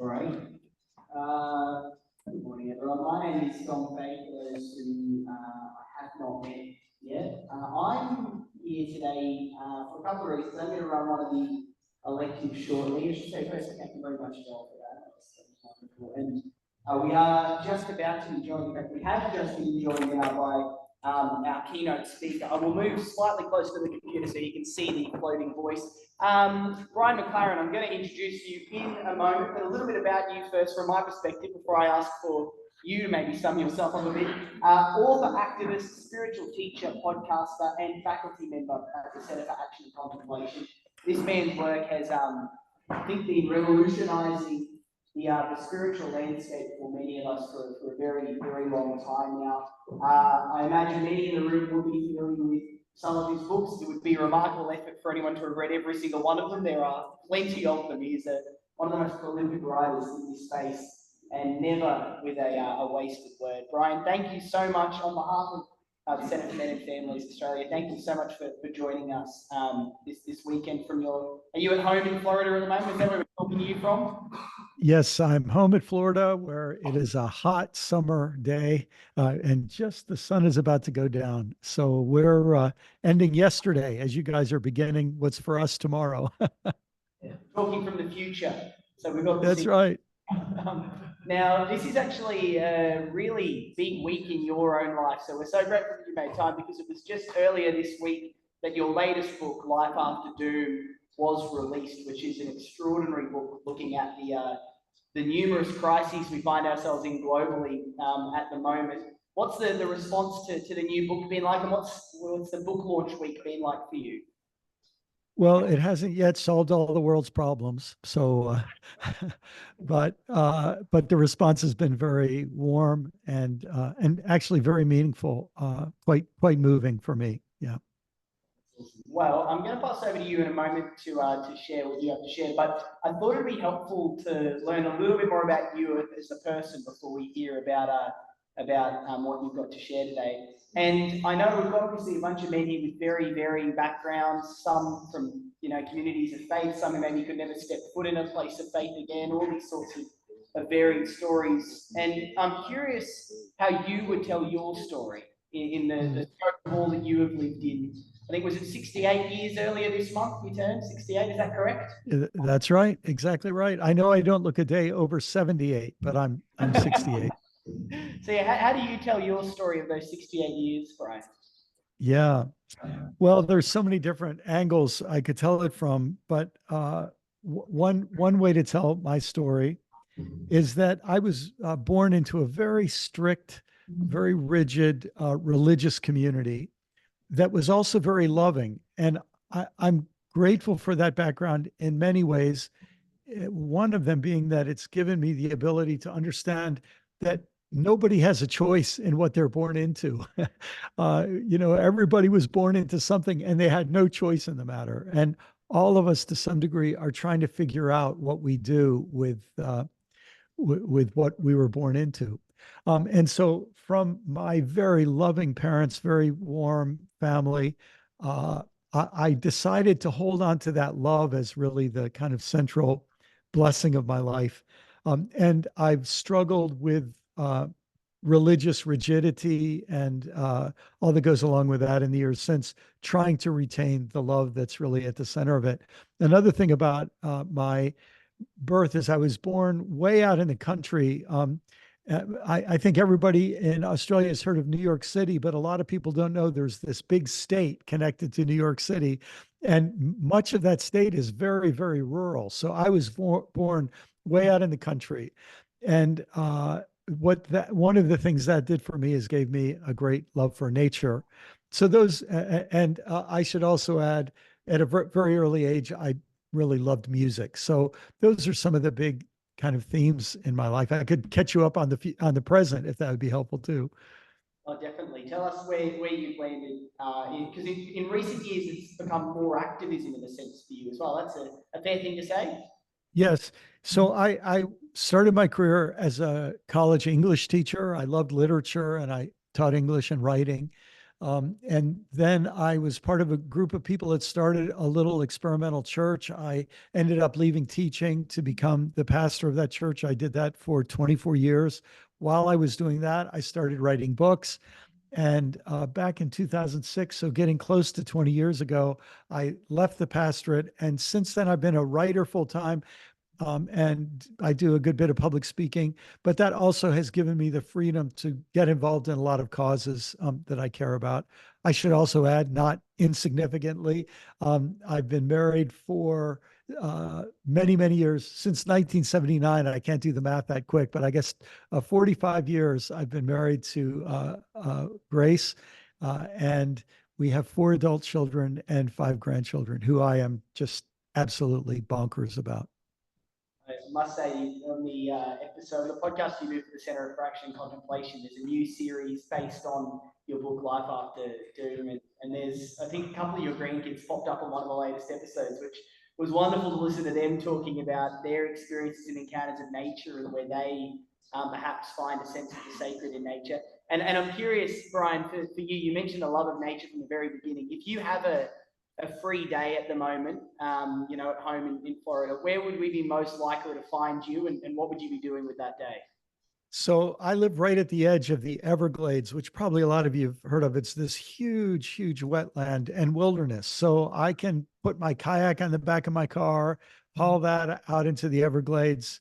Great. Good morning, everyone. My name is Dom Fay, for those who I have not met yet. I'm here today for a couple of reasons. I'm going to run one of the electives shortly. I should say first, thank you very much, Joel, for that. That was wonderful. And we are just about to be joined, in fact, we have just been joined now by our keynote speaker. I will move slightly closer to the computer so you can see the floating voice. Brian McLaren, I'm going to introduce you in a moment, but a little bit about you first from my perspective before I ask for you to maybe sum yourself up a bit. Author, activist, spiritual teacher, podcaster, and faculty member at the Centre for Action and Contemplation. This man's work has, I think, been revolutionising the spiritual landscape for many of us for a very, very long time now. I imagine many in the room will be familiar with some of his books. It would be a remarkable effort for anyone to have read every single one of them. There are plenty of them. He's one of the most prolific writers in this space, and never with a wasted word. Brian, thank you so much on behalf of the Centre for Men and Families Australia. Thank you so much for joining us this weekend from your... Are you at home in Florida at the moment? Is that where we're talking to you from? Yes, I'm home at Florida, where it is a hot summer day, and just the sun is about to go down. So we're ending yesterday as you guys are beginning what's for us tomorrow. Talking from the future. So we've got... That's right. Now, this is actually a really big week in your own life. So we're so grateful that you made time, because it was just earlier this week that your latest book, Life After Doom, was released, which is an extraordinary book looking at the numerous crises we find ourselves in globally at the moment. What's the response to the new book been like, and what's the book launch week been like for you? Well, it hasn't yet solved all the world's problems. So, but the response has been very warm and actually very meaningful, quite moving for me. Yeah. Well, I'm going to pass over to you in a moment to share what you have to share, but I thought it'd be helpful to learn a little bit more about you as a person before we hear about what you've got to share today. And I know we've got obviously a bunch of men here with very varying backgrounds, some from communities of faith, some who maybe could never step foot in a place of faith again, all these sorts of varied stories. And I'm curious how you would tell your story in the scope of all that you have lived in. I think, was it 68 years earlier this month you turned 68, is that correct? That's right, exactly right. I know I don't look a day over 78, but I'm 68. So yeah, how do you tell your story of those 68 years, Brian? Yeah, well, there's so many different angles I could tell it from, but one way to tell my story is that I was born into a very strict, very rigid religious community that was also very loving. And I'm grateful for that background in many ways. One of them being that it's given me the ability to understand that nobody has a choice in what they're born into. Everybody was born into something and they had no choice in the matter. And all of us, to some degree, are trying to figure out what we do with what we were born into. And so from my very loving parents, very warm family, I decided to hold on to that love as really the kind of central blessing of my life. And I've struggled with religious rigidity and all that goes along with that in the years since, trying to retain the love that's really at the center of it. Another thing about my birth is I was born way out in the country. I think everybody in Australia has heard of New York City, but a lot of people don't know there's this big state connected to New York City. And much of that state is very, very rural. So I was born way out in the country. And one of the things that did for me is gave me a great love for nature. So those, and I should also add, at a very early age, I really loved music. So those are some of the big kind of themes in my life. I could catch you up on the present if that would be helpful too. Oh, definitely. Tell us where you've landed, because in recent years it's become more activism in a sense for you as well. That's a fair thing to say. Yes. So I started my career as a college English teacher. I loved literature and I taught English and writing. And then I was part of a group of people that started a little experimental church. I ended up leaving teaching to become the pastor of that church. I did that for 24 years. While I was doing that, I started writing books. And back in 2006, so getting close to 20 years ago, I left the pastorate. And since then, I've been a writer full time, and I do a good bit of public speaking, but that also has given me the freedom to get involved in a lot of causes that I care about. I should also add, not insignificantly, I've been married for many, many years, since 1979. I can't do the math that quick, but I guess 45 years I've been married to Grace, and we have 4 adult children and 5 grandchildren who I am just absolutely bonkers about. I must say, on the episode, the podcast you do for the Center of Fraction Contemplation, there's a new series based on your book, Life After Doom. And there's, I think, a couple of your grandkids popped up on one of the latest episodes, which was wonderful to listen to them talking about their experiences and encounters of nature and where they perhaps find a sense of the sacred in nature. And I'm curious, Brian, for you, you mentioned a love of nature from the very beginning. If you have a free day at the moment, at home in Florida, where would we be most likely to find you, and what would you be doing with that day? So I live right at the edge of the Everglades, which probably a lot of you have heard of. It's this huge, huge wetland and wilderness. So I can put my kayak on the back of my car, haul that out into the Everglades,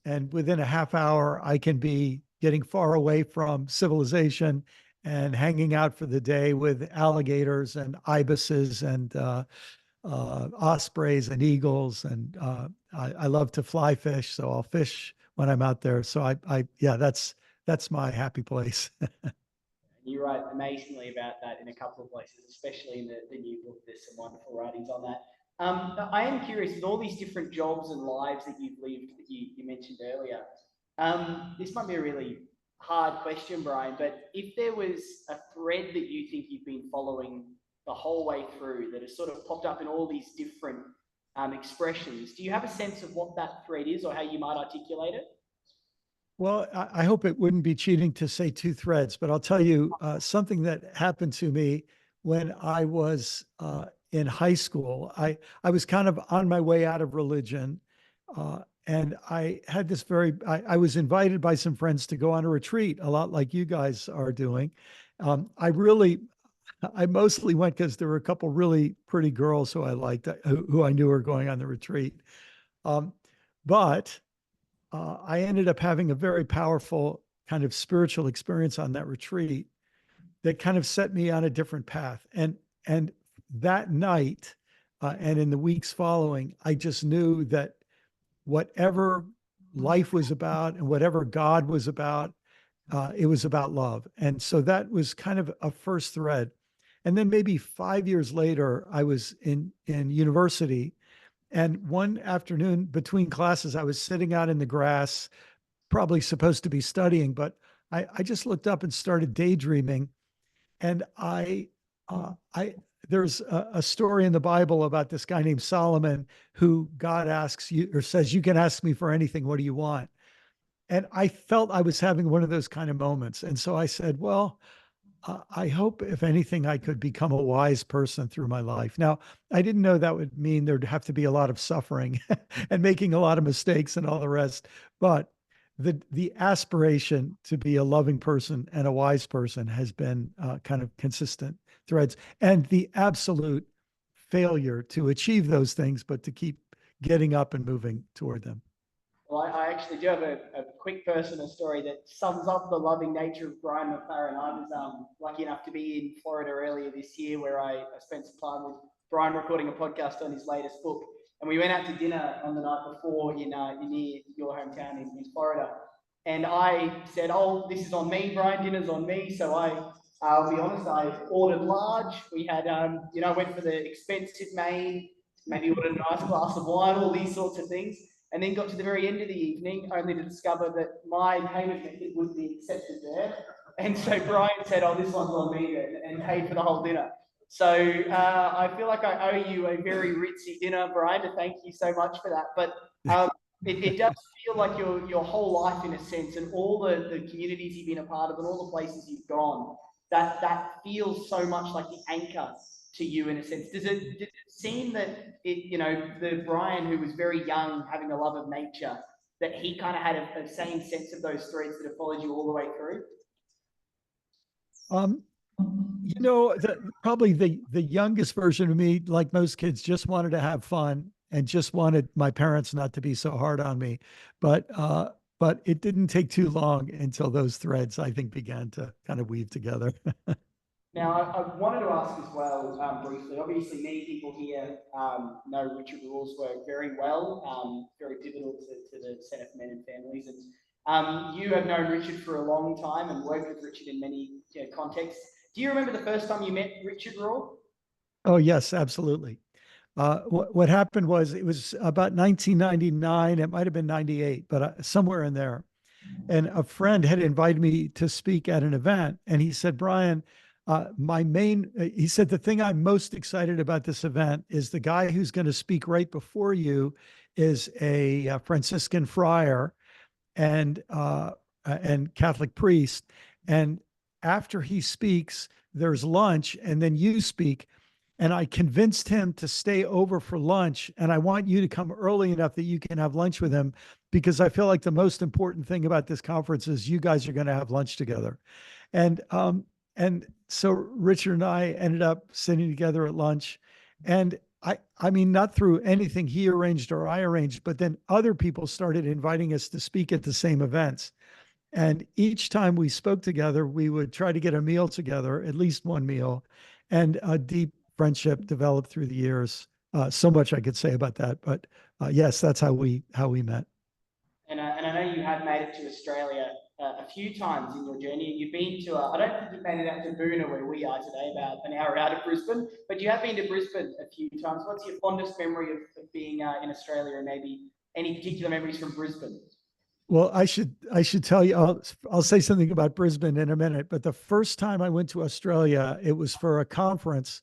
and within a half hour, I can be getting far away from civilization and hanging out for the day with alligators and ibises and ospreys and eagles. And I love to fly fish, so I'll fish when I'm out there. So yeah, that's my happy place. You write amazingly about that in a couple of places, especially in the new book. There's some wonderful writings on that. I am curious, with all these different jobs and lives that you've lived that you mentioned earlier. This might be a really hard question, Brian, but if there was a thread that you think you've been following the whole way through that has sort of popped up in all these different expressions, do you have a sense of what that thread is or how you might articulate it? Well, I hope it wouldn't be cheating to say 2 threads, but I'll tell you something that happened to me when I was in high school. I was kind of on my way out of religion, and I had this I was invited by some friends to go on a retreat, a lot like you guys are doing. I mostly went because there were a couple really pretty girls who I liked, who I knew were going on the retreat. Um, but I ended up having a very powerful kind of spiritual experience on that retreat that kind of set me on a different path. And that night, and in the weeks following, I just knew that whatever life was about and whatever God was about, it was about love. And so that was kind of a first thread. And then maybe 5 years later, I was in university, and one afternoon between classes, I was sitting out in the grass, probably supposed to be studying, but I just looked up and started daydreaming. And there's a story in the Bible about this guy named Solomon, who God asks you or says, "You can ask me for anything. What do you want?" And I felt I was having one of those kind of moments. And so I said, well, I hope, if anything, I could become a wise person through my life. Now, I didn't know that would mean there'd have to be a lot of suffering and making a lot of mistakes and all the rest. But the aspiration to be a loving person and a wise person has been kind of consistent threads, and the absolute failure to achieve those things, but to keep getting up and moving toward them. Well, I actually do have a quick personal story that sums up the loving nature of Brian McLaren. I was lucky enough to be in Florida earlier this year, where I spent some time with Brian recording a podcast on his latest book. And we went out to dinner on the night before in near your hometown in Florida. And I said, "Oh, this is on me, Brian. Dinner's on me." So I'll be honest, I ordered large. We had, went for the expensive main, maybe ordered a nice glass of wine, all these sorts of things, and then got to the very end of the evening only to discover that my payment method would be accepted there. And so Brian said, "Oh, this one's on me then," and paid for the whole dinner. So I feel like I owe you a very ritzy dinner, Brian, to thank you so much for that. But Um, it does feel like your whole life in a sense, and all the communities you've been a part of, and all the places you've gone. That feels so much like the anchor to you in a sense. Does it seem that the Brian who was very young, having a love of nature, that he kind of had a same sense of those threads that have followed you all the way through? Um, probably the youngest version of me, like most kids, just wanted to have fun and just wanted my parents not to be so hard on me. But it didn't take too long until those threads, I think, began to kind of weave together. Now, I wanted to ask as well, briefly. Obviously, many people here know Richard Rule's work very well, very pivotal to the Centre for Men and Families. And you have known Richard for a long time and worked with Richard in many contexts. Do you remember the first time you met Richard Rule? Oh, yes, absolutely. What happened was it was about 1999. It might have been 98, but somewhere in there. And a friend had invited me to speak at an event. And he said, Brian, he said, the thing I'm most excited about this event is the guy who's going to speak right before you is a Franciscan friar and Catholic priest. And after he speaks, there's lunch, and then you speak. And I convinced him to stay over for lunch. And I want you to come early enough that you can have lunch with him because I feel like the most important thing about this conference is you guys are going to have lunch together. And so Richard and I ended up sitting together at lunch. And I mean, not through anything he arranged or I arranged, but then other people started inviting us to speak at the same events. And each time we spoke together, we would try to get a meal together, at least one meal, and a deep friendship developed through the years. So much I could say about that, but yes, that's how we met. And I know you have made it to Australia a few times in your journey. You've been to, I don't think you've made it out to Boona, where we are today, about an hour out of Brisbane, but you have been to Brisbane a few times. What's your fondest memory of being in Australia, and maybe any particular memories from Brisbane? Well, I should tell you. I'll say something about Brisbane in a minute. But the first time I went to Australia, it was for a conference,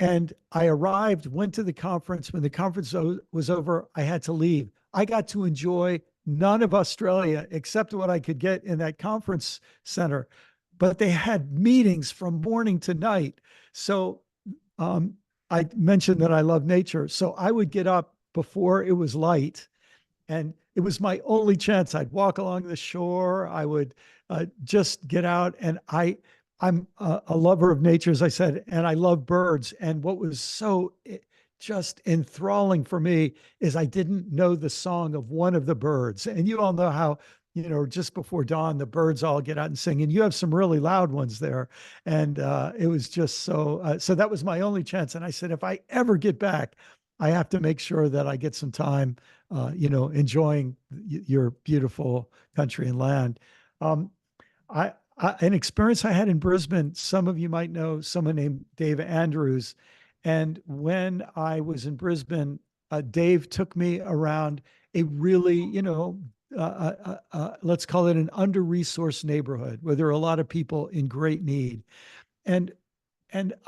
and I arrived, went to the conference. When the conference was over, I had to leave. I got to enjoy none of Australia except what I could get in that conference center. But they had meetings from morning to night. So I mentioned that I love nature. So I would get up before it was light, and it was my only chance. I'd walk along the shore. I would just get out, and I'm a lover of nature, as I said, and I love birds. And what was so just enthralling for me is I didn't know the song of one of the birds. And you all know how, just before dawn, the birds all get out and sing, and you have some really loud ones there. And it was just so that was my only chance. And I said, if I ever get back, I have to make sure that I get some time, enjoying your beautiful country and land. Um, an experience I had in Brisbane, some of you might know someone named Dave Andrews. And when I was in Brisbane, Dave took me around a really, let's call it an under-resourced neighborhood where there are a lot of people in great need. And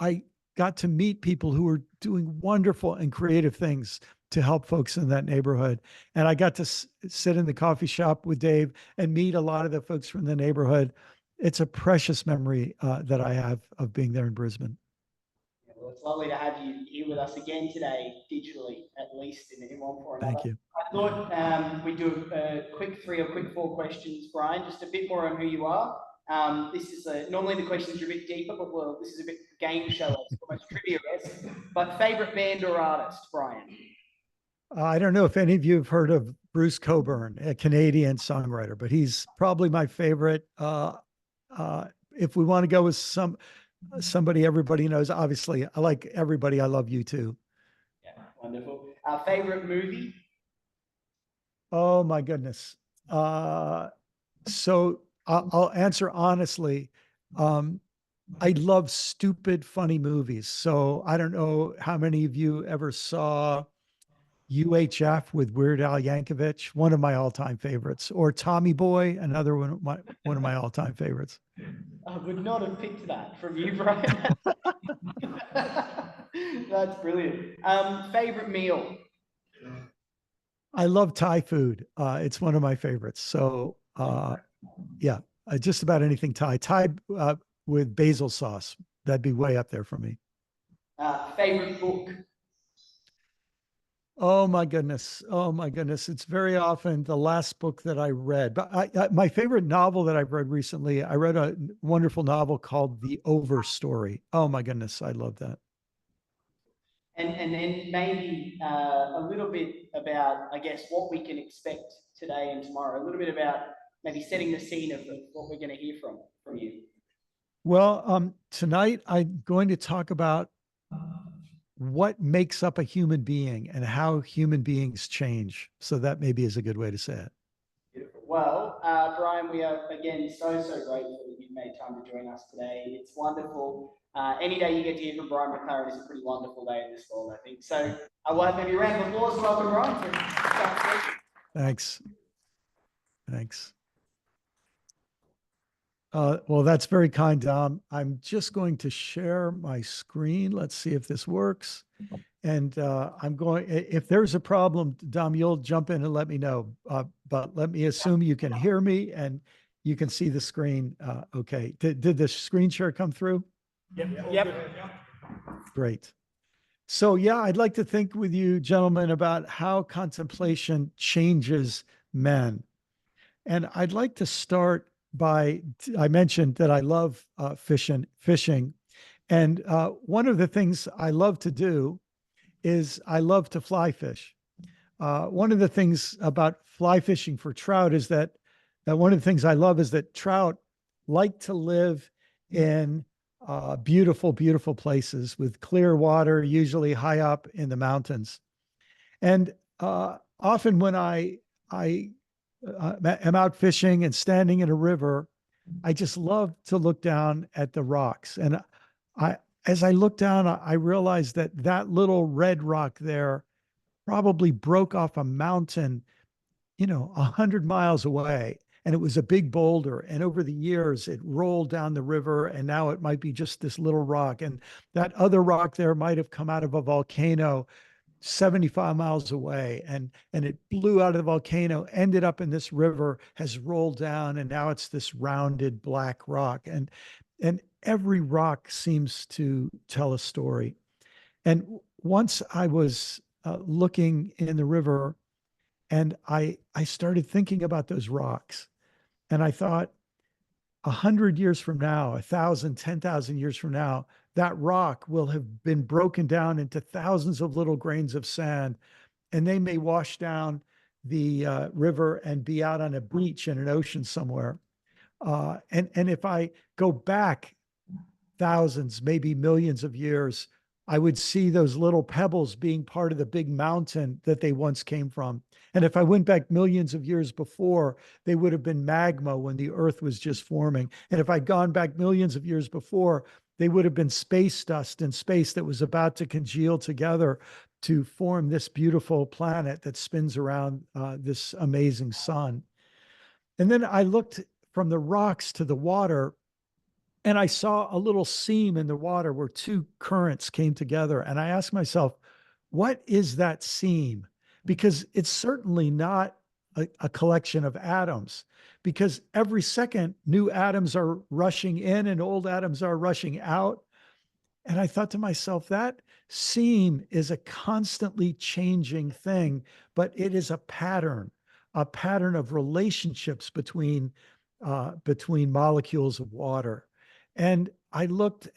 I got to meet people who were doing wonderful and creative things to help folks in that neighborhood. And I got to sit in the coffee shop with Dave and meet a lot of the folks from the neighborhood. It's a precious memory that I have of being there in Brisbane. Well, it's lovely to have you here with us again today, digitally, at least in one form or another. Thank you. I thought we'd do a quick three or quick four questions, Brian, just a bit more on who you are. This is normally the questions are a bit deeper, but this is a bit game show, almost trivia-esque. But favorite band or artist, Brian? I don't know if any of you have heard of Bruce Coburn, a Canadian songwriter, but he's probably my favorite. If we want to go with somebody everybody knows, obviously, I like Everybody I Love You Too. Yeah, wonderful. Favorite movie? Oh my goodness. So I'll answer honestly. I love stupid, funny movies. So I don't know how many of you ever saw UHF with Weird Al Yankovic, one of my all-time favorites, or Tommy Boy, another one of my all-time favorites. I would not have picked that from you, Brian. That's brilliant. Favorite meal? I love Thai food. It's one of my favorites. So, yeah, just about anything Thai. Thai with basil sauce. That'd be way up there for me. Favorite book? Oh my goodness. Oh my goodness. It's very often the last book that I read. But my favorite novel that I've read recently, I read a wonderful novel called The Overstory. Oh my goodness. I love that. And then maybe a little bit about, I guess, what we can expect today and tomorrow. A little bit about maybe setting the scene of what we're going to hear from you. Well, tonight I'm going to talk about what makes up a human being and how human beings change. So that maybe is a good way to say it. Beautiful. Well, Brian, we are again so grateful that you've made time to join us today. It's wonderful. Any day you get to hear from Brian McLaren is a pretty wonderful day in this world, I think. So I will have maybe a round of applause to welcome Brian to start speaking. Thanks. Thanks. Well, that's very kind, Dom. I'm just going to share my screen. Let's see if this works. And if there's a problem, Dom, you'll jump in and let me know. But let me assume you can hear me and you can see the screen. Okay. Did the screen share come through? Yep. Great. So, yeah, I'd like to think with you, gentlemen, about how contemplation changes men. And I'd like to start by, I mentioned that I love fishing. And one of the things I love to do is I love to fly fish. One of the things about fly fishing for trout is that one of the things I love is that trout like to live in beautiful places with clear water, usually high up in the mountains. And often when I am out fishing and standing in a river, I just love to look down at the rocks. And as I look down, I realized that little red rock there probably broke off a mountain, 100 miles away. And it was a big boulder. And over the years, it rolled down the river. And now it might be just this little rock. And that other rock there might have come out of a volcano 75 miles away, and it blew out of the volcano, ended up in this river, has rolled down, and now it's this rounded black rock. And every rock seems to tell a story. And once I was looking in the river, and I started thinking about those rocks, and I thought, 100 years from now, 1,000, 10,000 years from now, that rock will have been broken down into thousands of little grains of sand, and they may wash down the river and be out on a beach in an ocean somewhere. And if I go back thousands, maybe millions of years, I would see those little pebbles being part of the big mountain that they once came from. And if I went back millions of years before, they would have been magma when the earth was just forming. And if I'd gone back millions of years before, they would have been space dust in space that was about to congeal together to form this beautiful planet that spins around this amazing sun. And then I looked from the rocks to the water, and I saw a little seam in the water where two currents came together. And I asked myself, what is that seam? Because it's certainly not a collection of atoms, because every second new atoms are rushing in and old atoms are rushing out. And I thought to myself, that seam is a constantly changing thing, but it is a pattern of relationships between molecules of water. And I looked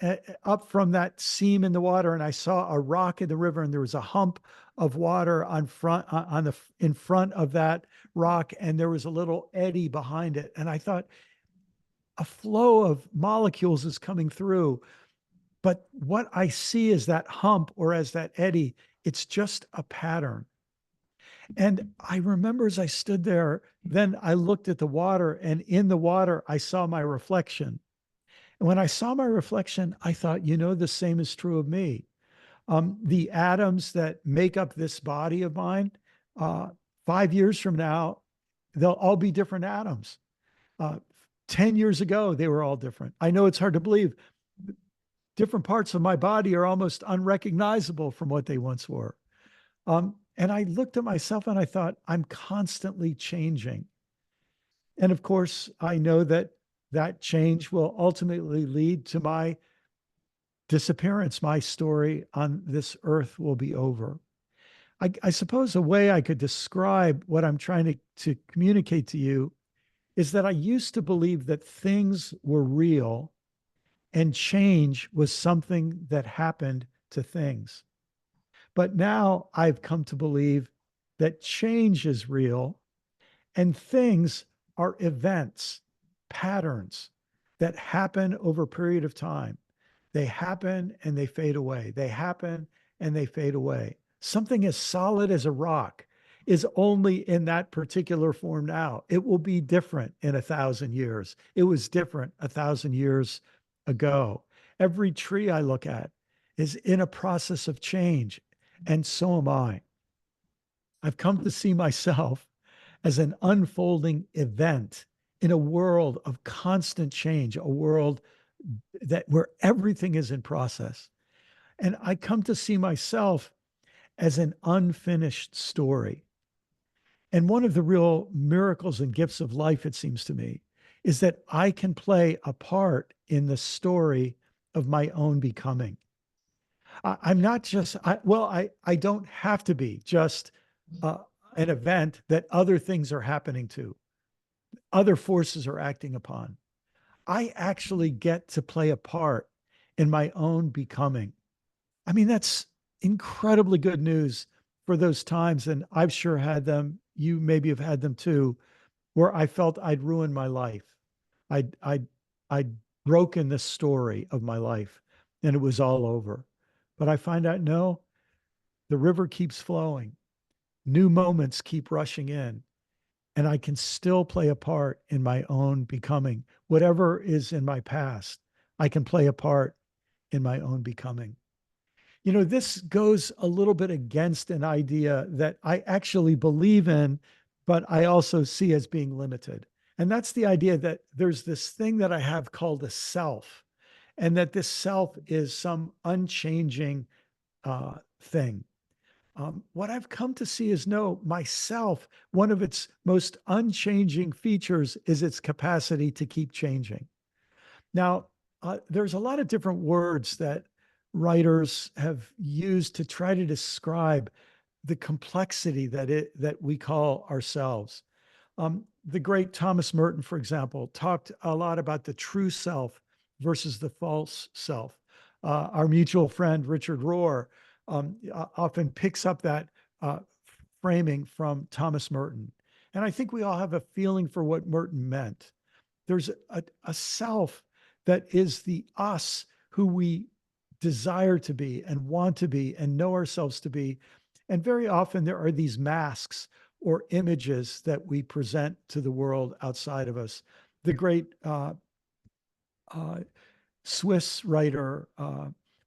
up from that seam in the water, and I saw a rock in the river, and there was a hump of water in front of that rock, and there was a little eddy behind it. And I thought, a flow of molecules is coming through, but what I see as that hump or as that eddy, it's just a pattern. And I remember as I stood there, then I looked at the water, and in the water, I saw my reflection. And when I saw my reflection, I thought, the same is true of me. The atoms that make up this body of mine, 5 years from now, they'll all be different atoms. 10 years ago, they were all different. I know it's hard to believe. Different parts of my body are almost unrecognizable from what they once were. And I looked at myself and I thought, I'm constantly changing. And of course, I know that that change will ultimately lead to my disappearance. My story on this earth will be over. I suppose a way I could describe what I'm trying to communicate to you is that I used to believe that things were real and change was something that happened to things. But now I've come to believe that change is real and things are events, patterns that happen over a period of time. They happen and they fade away. They happen and they fade away. Something as solid as a rock is only in that particular form now. It will be different in 1,000 years. It was different 1,000 years ago. Every tree I look at is in a process of change, and so am I. I've come to see myself as an unfolding event in a world of constant change, a world that where everything is in process. And I come to see myself as an unfinished story. And one of the real miracles and gifts of life, it seems to me, is that I can play a part in the story of my own becoming. I'm not just, I don't have to be just uh, an event that other things are happening to, other forces are acting upon. I actually get to play a part in my own becoming. I mean, that's incredibly good news for those times. And I've sure had them. You maybe have had them too, where I felt I'd ruined my life. I'd broken the story of my life and it was all over. But I find out no, the river keeps flowing. New moments keep rushing in, and I can still play a part in my own becoming. Whatever is in my past, I can play a part in my own becoming. You know, this goes a little bit against an idea that I actually believe in, but I also see as being limited. And that's the idea that there's this thing that I have called a self, and that this self is some unchanging thing. What I've come to see is no, myself, one of its most unchanging features is its capacity to keep changing. Now, there's a lot of different words that writers have used to try to describe the complexity that we call ourselves. The great Thomas Merton, for example, talked a lot about the true self versus the false self. Our mutual friend Richard Rohr often picks up that uh, framing from Thomas Merton, and I think we all have a feeling for what Merton meant. There's a self that is the us who we desire to be and want to be and know ourselves to be. And very often there are these masks or images that we present to the world outside of us. The great uh, Swiss writer,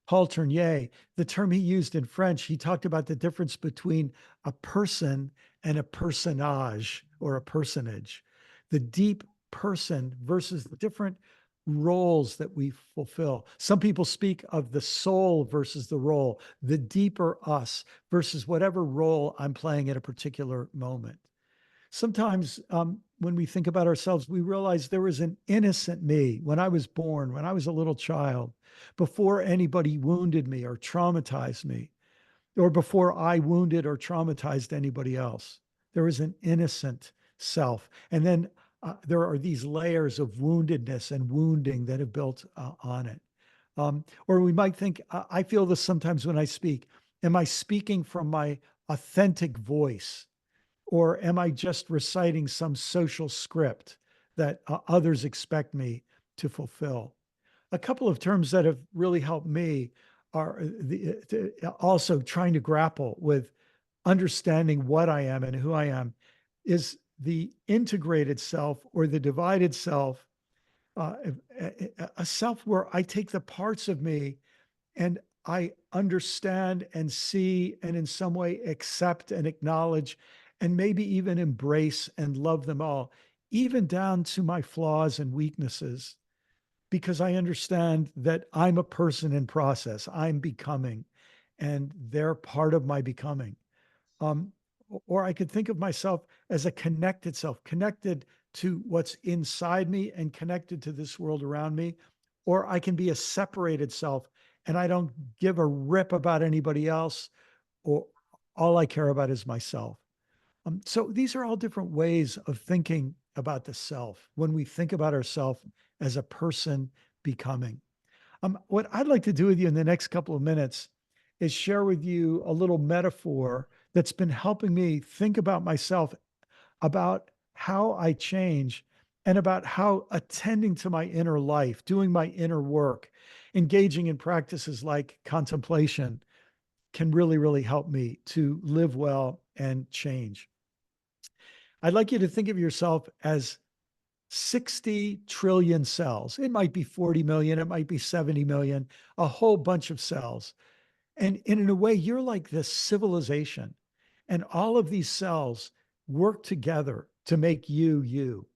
Paul Tournier, the term he used in French, he talked about the difference between a person and a personage or a personage, the deep person versus the different roles that we fulfill. Some people speak of the soul versus the role, the deeper us versus whatever role I'm playing at a particular moment. Sometimes when we think about ourselves, we realize there was an innocent me when I was born, when I was a little child, before anybody wounded me or traumatized me, or before I wounded or traumatized anybody else. There was an innocent self. And then there are these layers of woundedness and wounding that have built on it. Or we might think, I feel this sometimes when I speak. Am I speaking from my authentic voice? Or am I just reciting some social script that others expect me to fulfill? A couple of terms that have really helped me are also trying to grapple with understanding what I am and who I am is the integrated self or the divided self, uh, a self where I take the parts of me and I understand and see and in some way accept and acknowledge and maybe even embrace and love them all, even down to my flaws and weaknesses, because I understand that I'm a person in process. I'm becoming, and they're part of my becoming. Um, or I could think of myself as a connected self, connected to what's inside me and connected to this world around me. Or I can be a separated self and I don't give a rip about anybody else, or all I care about is myself. So these are all different ways of thinking about the self when we think about ourselves as a person becoming. What I'd like to do with you in the next couple of minutes is share with you a little metaphor that's been helping me think about myself, about how I change, and about how attending to my inner life, doing my inner work, engaging in practices like contemplation can really, really help me to live well and change. I'd like you to think of yourself as 60 trillion cells. It might be 40 million, it might be 70 million, a whole bunch of cells. And in a way, you're like this civilization. And all of these cells work together to make you, you.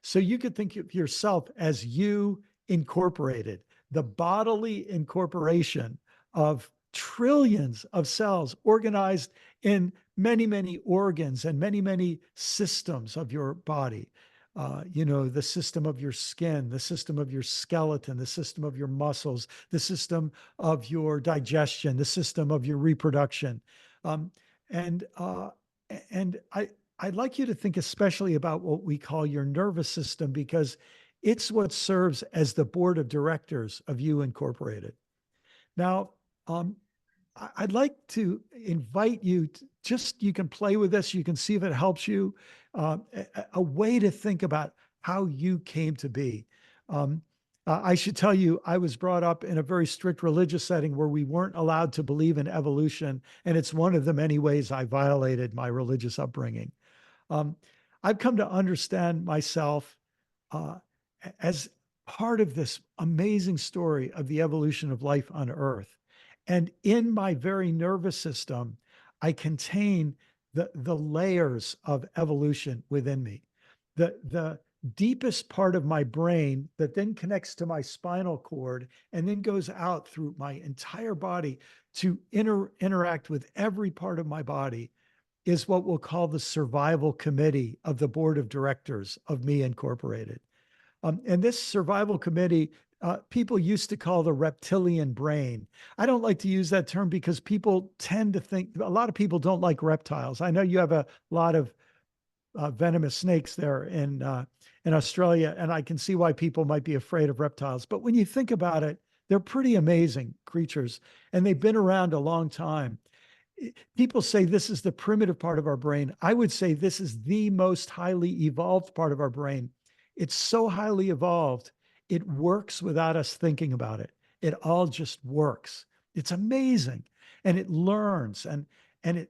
So you could think of yourself as you incorporated, the bodily incorporation of trillions of cells organized in many, many organs and many, many systems of your body. The system of your skin, the system of your skeleton, the system of your muscles, the system of your digestion, the system of your reproduction. Um, and uh, I'd like you to think especially about what we call your nervous system, because it's what serves as the board of directors of you incorporated. Now, um, I'd like to invite you to just, you can play with this, you can see if it helps you, a way to think about how you came to be. Um, I should tell you, I was brought up in a very strict religious setting where we weren't allowed to believe in evolution. And it's one of the many ways I violated my religious upbringing. Um, I've come to understand myself uh, as part of this amazing story of the evolution of life on Earth. And in my very nervous system, I contain the layers of evolution within me. The deepest part of my brain that then connects to my spinal cord and then goes out through my entire body to interact with every part of my body is what we'll call the survival committee of the board of directors of Me Incorporated. And this survival committee, people used to call the reptilian brain. I don't like to use that term because people tend to think, a lot of people don't like reptiles. I know you have a lot of venomous snakes there in Australia, and I can see why people might be afraid of reptiles. But when you think about it, they're pretty amazing creatures, and they've been around a long time. People say this is the primitive part of our brain. I would say this is the most highly evolved part of our brain. It's so highly evolved, it works without us thinking about it. It all just works. It's amazing. And it learns, and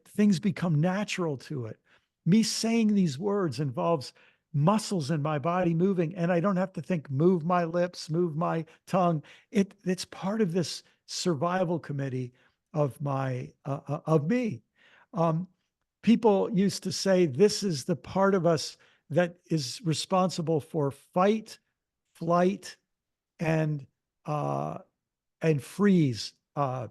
things become natural to it. Me saying these words involves muscles in my body moving, and I don't have to think, move my lips, move my tongue. It's part of this survival committee of me. Um, People used to say this is the part of us that is responsible for fight, flight, and uh, freeze uh,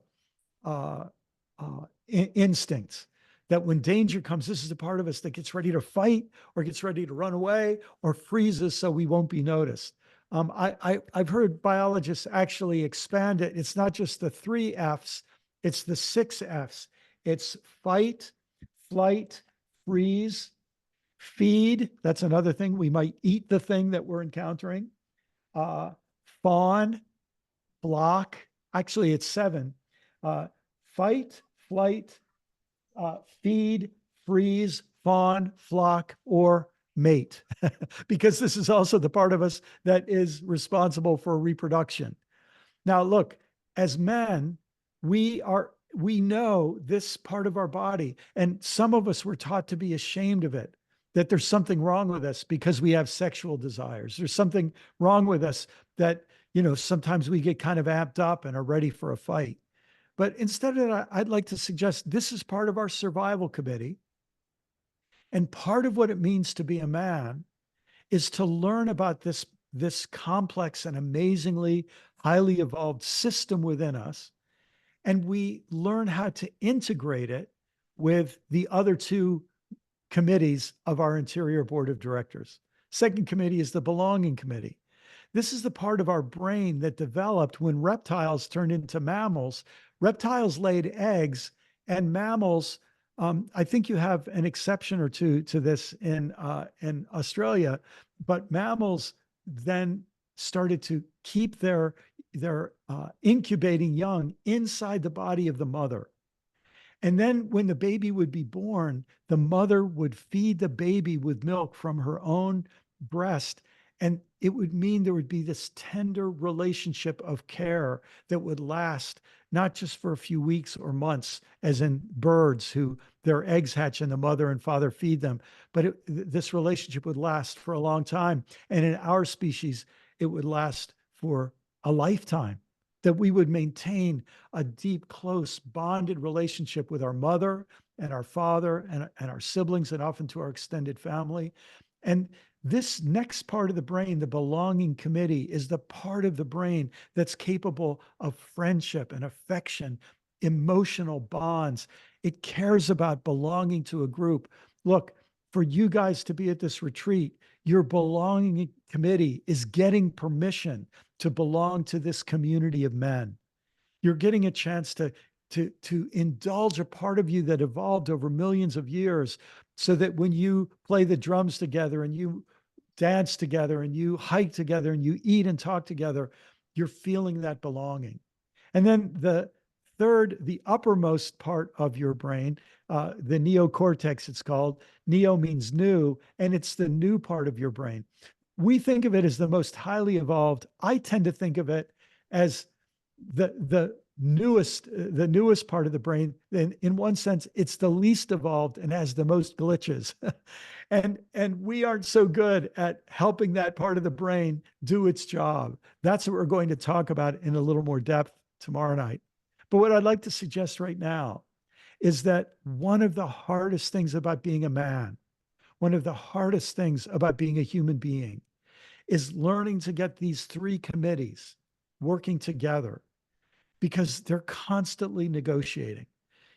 instincts. That when danger comes, this is the part of us that gets ready to fight or gets ready to run away or freezes so we won't be noticed. I've heard biologists actually expand it. It's not just the 3 F's, it's the 6 F's. It's fight, flight, freeze, feed. That's another thing. We might eat the thing that we're encountering. Uh, Fawn, block. Actually, it's 7. Uh, Fight, flight, feed, freeze, fawn, flock, or mate, because this is also the part of us that is responsible for reproduction. Now, look, as men, we know this part of our body, and some of us were taught to be ashamed of it, that there's something wrong with us because we have sexual desires. There's something wrong with us that, sometimes we get kind of amped up and are ready for a fight. But instead of that, I'd like to suggest this is part of our survival committee. And part of what it means to be a man is to learn about this complex and amazingly highly evolved system within us. And we learn how to integrate it with the other two committees of our interior board of directors. Second committee is the belonging committee. This is the part of our brain that developed when reptiles turned into mammals. Reptiles laid eggs, and mammals, I think you have an exception or two to this in Australia, but mammals then started to keep their incubating young inside the body of the mother. And then when the baby would be born, the mother would feed the baby with milk from her own breast. And it would mean there would be this tender relationship of care that would last not just for a few weeks or months, as in birds who their eggs hatch and the mother and father feed them, but this relationship would last for a long time. And in our species, it would last for a lifetime, that we would maintain a deep, close, bonded relationship with our mother and our father and our siblings, and often to our extended family. And this next part of the brain, the belonging committee, is the part of the brain that's capable of friendship and affection, emotional bonds. It cares about belonging to a group. Look, for you guys to be at this retreat, your belonging committee is getting permission to belong to this community of men. You're getting a chance to indulge a part of you that evolved over millions of years, so that when you play the drums together and you dance together and you hike together and you eat and talk together, you're feeling that belonging. And then the third, the uppermost part of your brain, the neocortex, it's called. Neo means new, and it's the new part of your brain. We think of it as the most highly evolved. I tend to think of it as the newest part of the brain. And in one sense, it's the least evolved and has the most glitches. and we aren't so good at helping that part of the brain do its job. That's what we're going to talk about in a little more depth tomorrow night. But what I'd like to suggest right now is that one of the hardest things about being a man, one of the hardest things about being a human being, is learning to get these three committees working together, because they're constantly negotiating.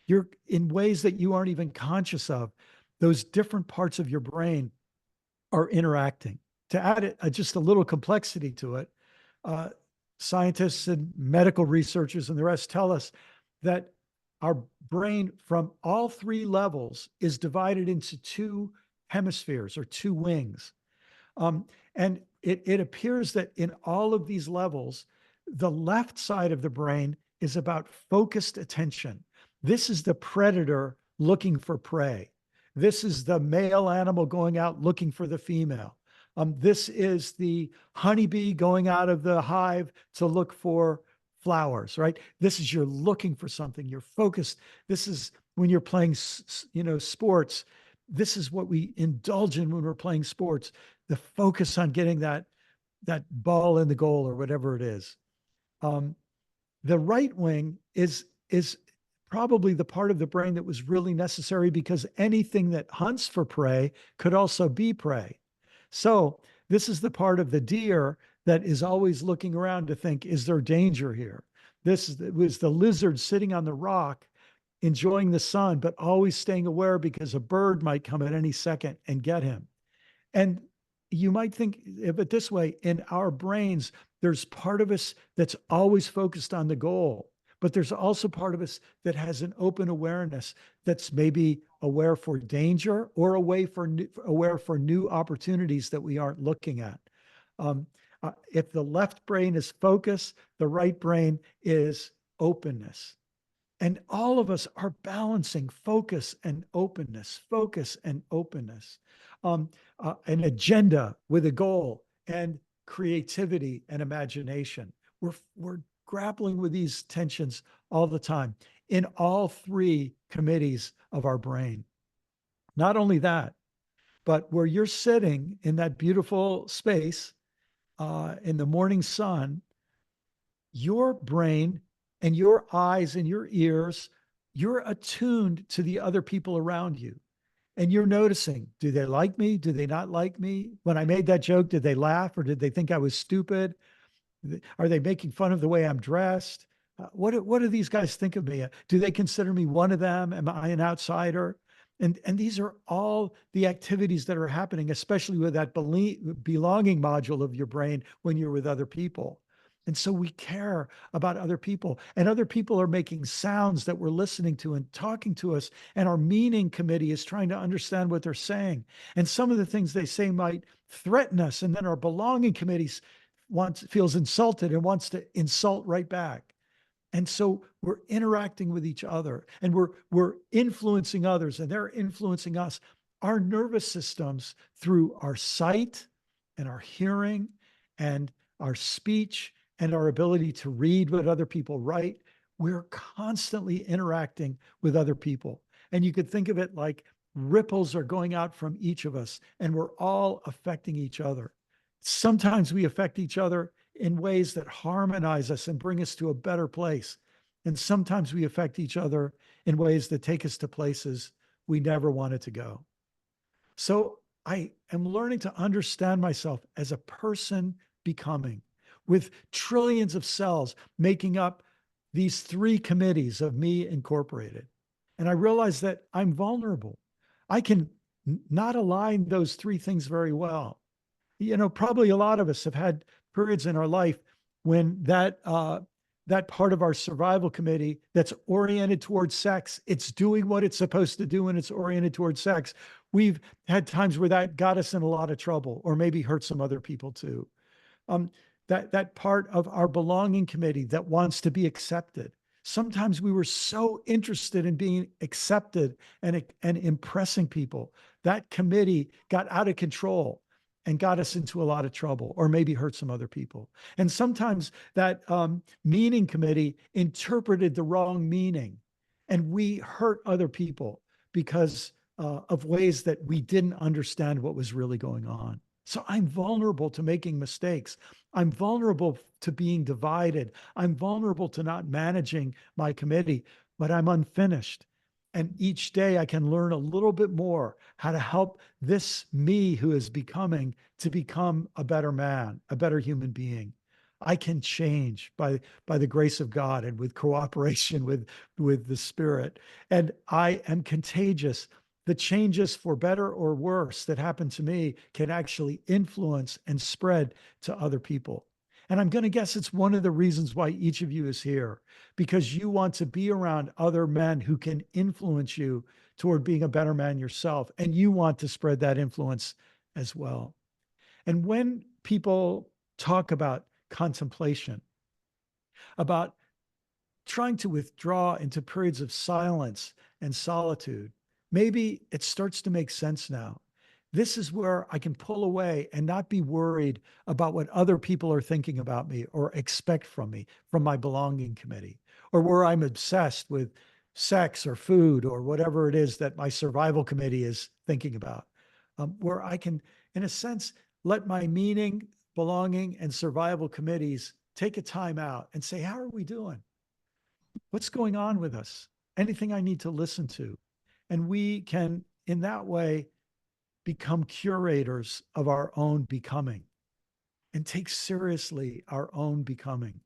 You're in ways that you aren't even conscious of. Those different parts of your brain are interacting. To add just a little complexity to it, scientists and medical researchers and the rest tell us that our brain from all three levels is divided into two hemispheres or two wings. And it appears that in all of these levels, the left side of the brain is about focused attention. This is the predator looking for prey. This is the male animal going out looking for the female. This is the honeybee going out of the hive to look for flowers, right? This is, you're looking for something, you're focused. This is when you're playing, sports. This is what we indulge in when we're playing sports, the focus on getting that ball in the goal or whatever it is. The right wing is probably the part of the brain that was really necessary, because anything that hunts for prey could also be prey. So this is the part of the deer that is always looking around to think, is there danger here? This was the lizard sitting on the rock, enjoying the sun, but always staying aware because a bird might come at any second and get him. And you might think of it this way: in our brains, there's part of us that's always focused on the goal, but there's also part of us that has an open awareness, that's maybe aware for danger or aware for new opportunities that we aren't looking at. If the left brain is focus, the right brain is openness. And all of us are balancing focus and openness, an agenda with a goal, and creativity and imagination. We're grappling with these tensions all the time in all three committees of our brain. Not only that, but where you're sitting in that beautiful space in the morning sun, your brain and your eyes and your ears, you're attuned to the other people around you. And you're noticing, do they like me? Do they not like me? When I made that joke, did they laugh, or did they think I was stupid? Are they making fun of the way I'm dressed? What do these guys think of me? Do they consider me one of them? Am I an outsider? And these are all the activities that are happening, especially with that belonging module of your brain when you're with other people. And so we care about other people, and other people are making sounds that we're listening to and talking to us. And our meaning committee is trying to understand what they're saying. And some of the things they say might threaten us. And then our belonging committee feels insulted and wants to insult right back. And so we're interacting with each other, and we're influencing others, and they're influencing us. Our nervous systems, through our sight and our hearing and our speech and our ability to read what other people write, we're constantly interacting with other people. And you could think of it like ripples are going out from each of us, and we're all affecting each other. Sometimes we affect each other in ways that harmonize us and bring us to a better place. And sometimes we affect each other in ways that take us to places we never wanted to go. So I am learning to understand myself as a person becoming, with trillions of cells making up these three committees of me incorporated. And I realize that I'm vulnerable. I can not align those three things very well. Probably a lot of us have had periods in our life when that part of our survival committee that's oriented towards sex, it's doing what it's supposed to do and it's oriented towards sex. We've had times where that got us in a lot of trouble, or maybe hurt some other people too. Um, that part of our belonging committee that wants to be accepted. Sometimes we were so interested in being accepted and impressing people. That committee got out of control and got us into a lot of trouble, or maybe hurt some other people. And sometimes that meaning committee interpreted the wrong meaning, and we hurt other people because of ways that we didn't understand what was really going on. So I'm vulnerable to making mistakes. I'm vulnerable to being divided. I'm vulnerable to not managing my committee, but I'm unfinished. And each day I can learn a little bit more how to help this me who is becoming to become a better man, a better human being. I can change by the grace of God and with cooperation with the Spirit. And I am contagious. The changes, for better or worse, that happen to me can actually influence and spread to other people. And I'm going to guess it's one of the reasons why each of you is here, because you want to be around other men who can influence you toward being a better man yourself. And you want to spread that influence as well. And when people talk about contemplation, about trying to withdraw into periods of silence and solitude, maybe it starts to make sense now. This is where I can pull away and not be worried about what other people are thinking about me or expect from me, from my belonging committee, or where I'm obsessed with sex or food or whatever it is that my survival committee is thinking about. Where I can, in a sense, let my meaning, belonging, and survival committees take a time out and say, how are we doing? What's going on with us? Anything I need to listen to? And we can, in that way, become curators of our own becoming and take seriously our own becoming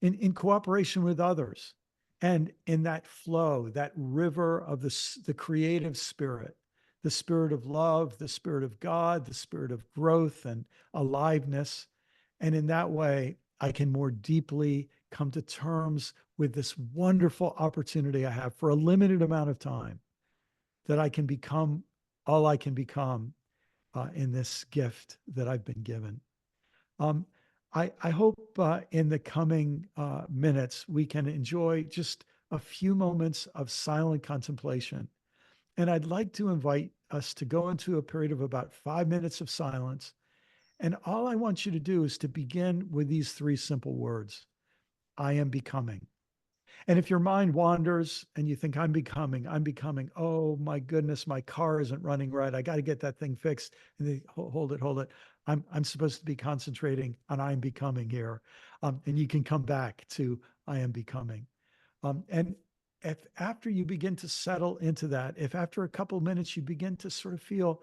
in cooperation with others, and in that flow, that river of the creative spirit, the spirit of love, the spirit of God, the spirit of growth and aliveness. And in that way, I can more deeply come to terms with this wonderful opportunity I have for a limited amount of time, that I can become all I can become in this gift that I've been given. Um, I hope in the coming minutes we can enjoy just a few moments of silent contemplation. And I'd like to invite us to go into a period of about 5 minutes of silence. And all I want you to do is to begin with these three simple words: I am becoming. And if your mind wanders and you think, I'm becoming, oh my goodness, my car isn't running right. I got to get that thing fixed. And they hold it. I'm supposed to be concentrating on I'm becoming here. And you can come back to I am becoming. And if after you begin to settle into that, if after a couple of minutes you begin to sort of feel,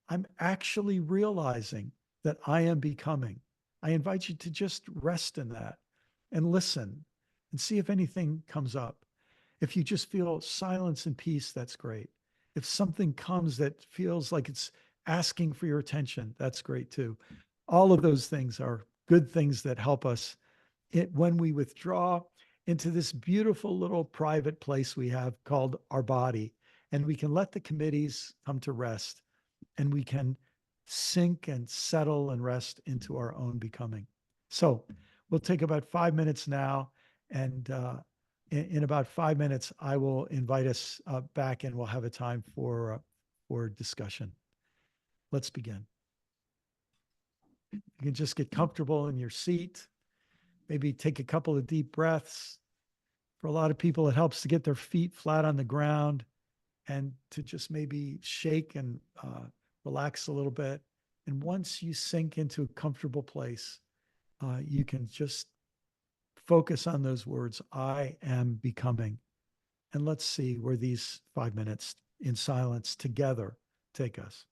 I'm actually realizing that I am becoming, I invite you to just rest in that and listen. and see if anything comes up. If you just feel silence and peace, that's great. If something comes that feels like it's asking for your attention, that's great too. All of those things are good things that help us when we withdraw into this beautiful little private place we have called our body, and we can let the committees come to rest, and we can sink and settle and rest into our own becoming. So we'll take about 5 minutes now, and in about 5 minutes, I will invite us back, and we'll have a time for discussion. Let's begin. You can just get comfortable in your seat. Maybe take a couple of deep breaths. For a lot of people, it helps to get their feet flat on the ground and to just maybe shake and relax a little bit. And once you sink into a comfortable place, you can just focus on those words, I am becoming. And let's see where these 5 minutes in silence together take us.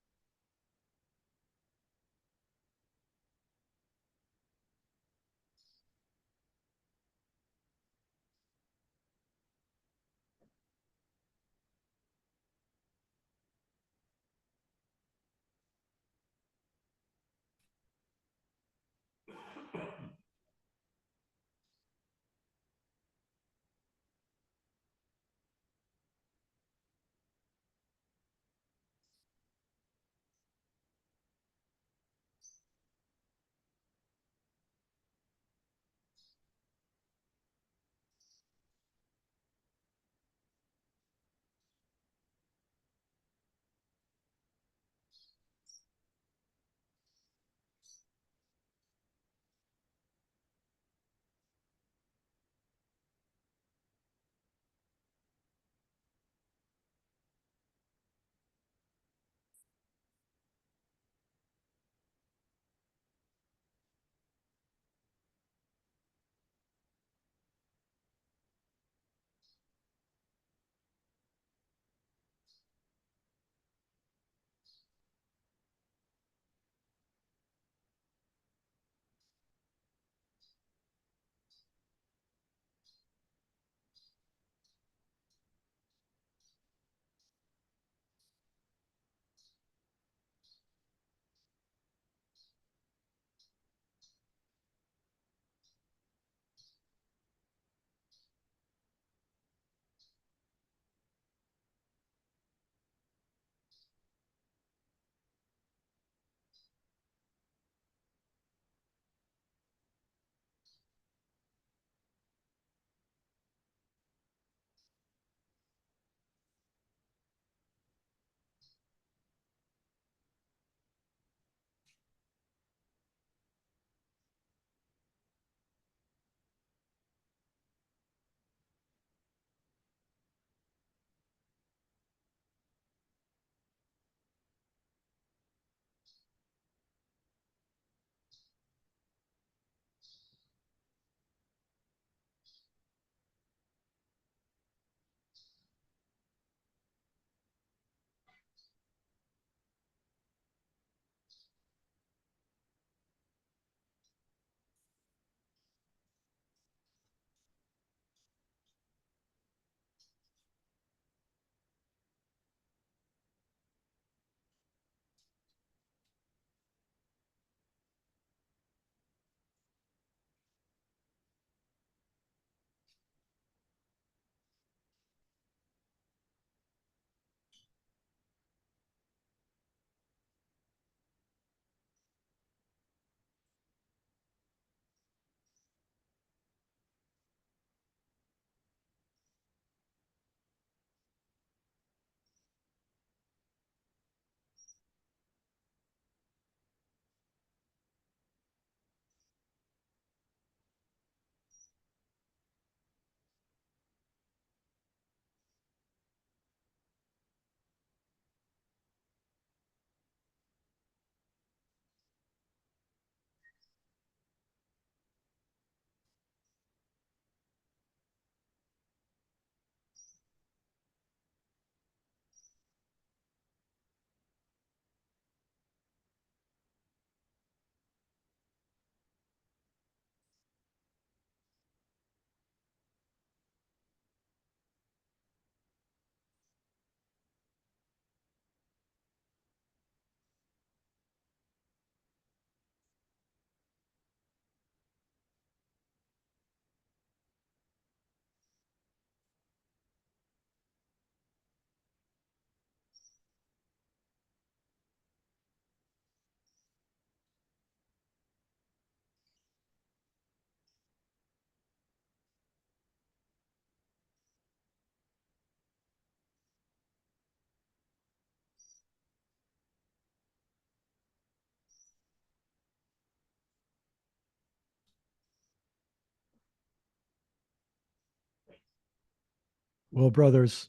Well, brothers,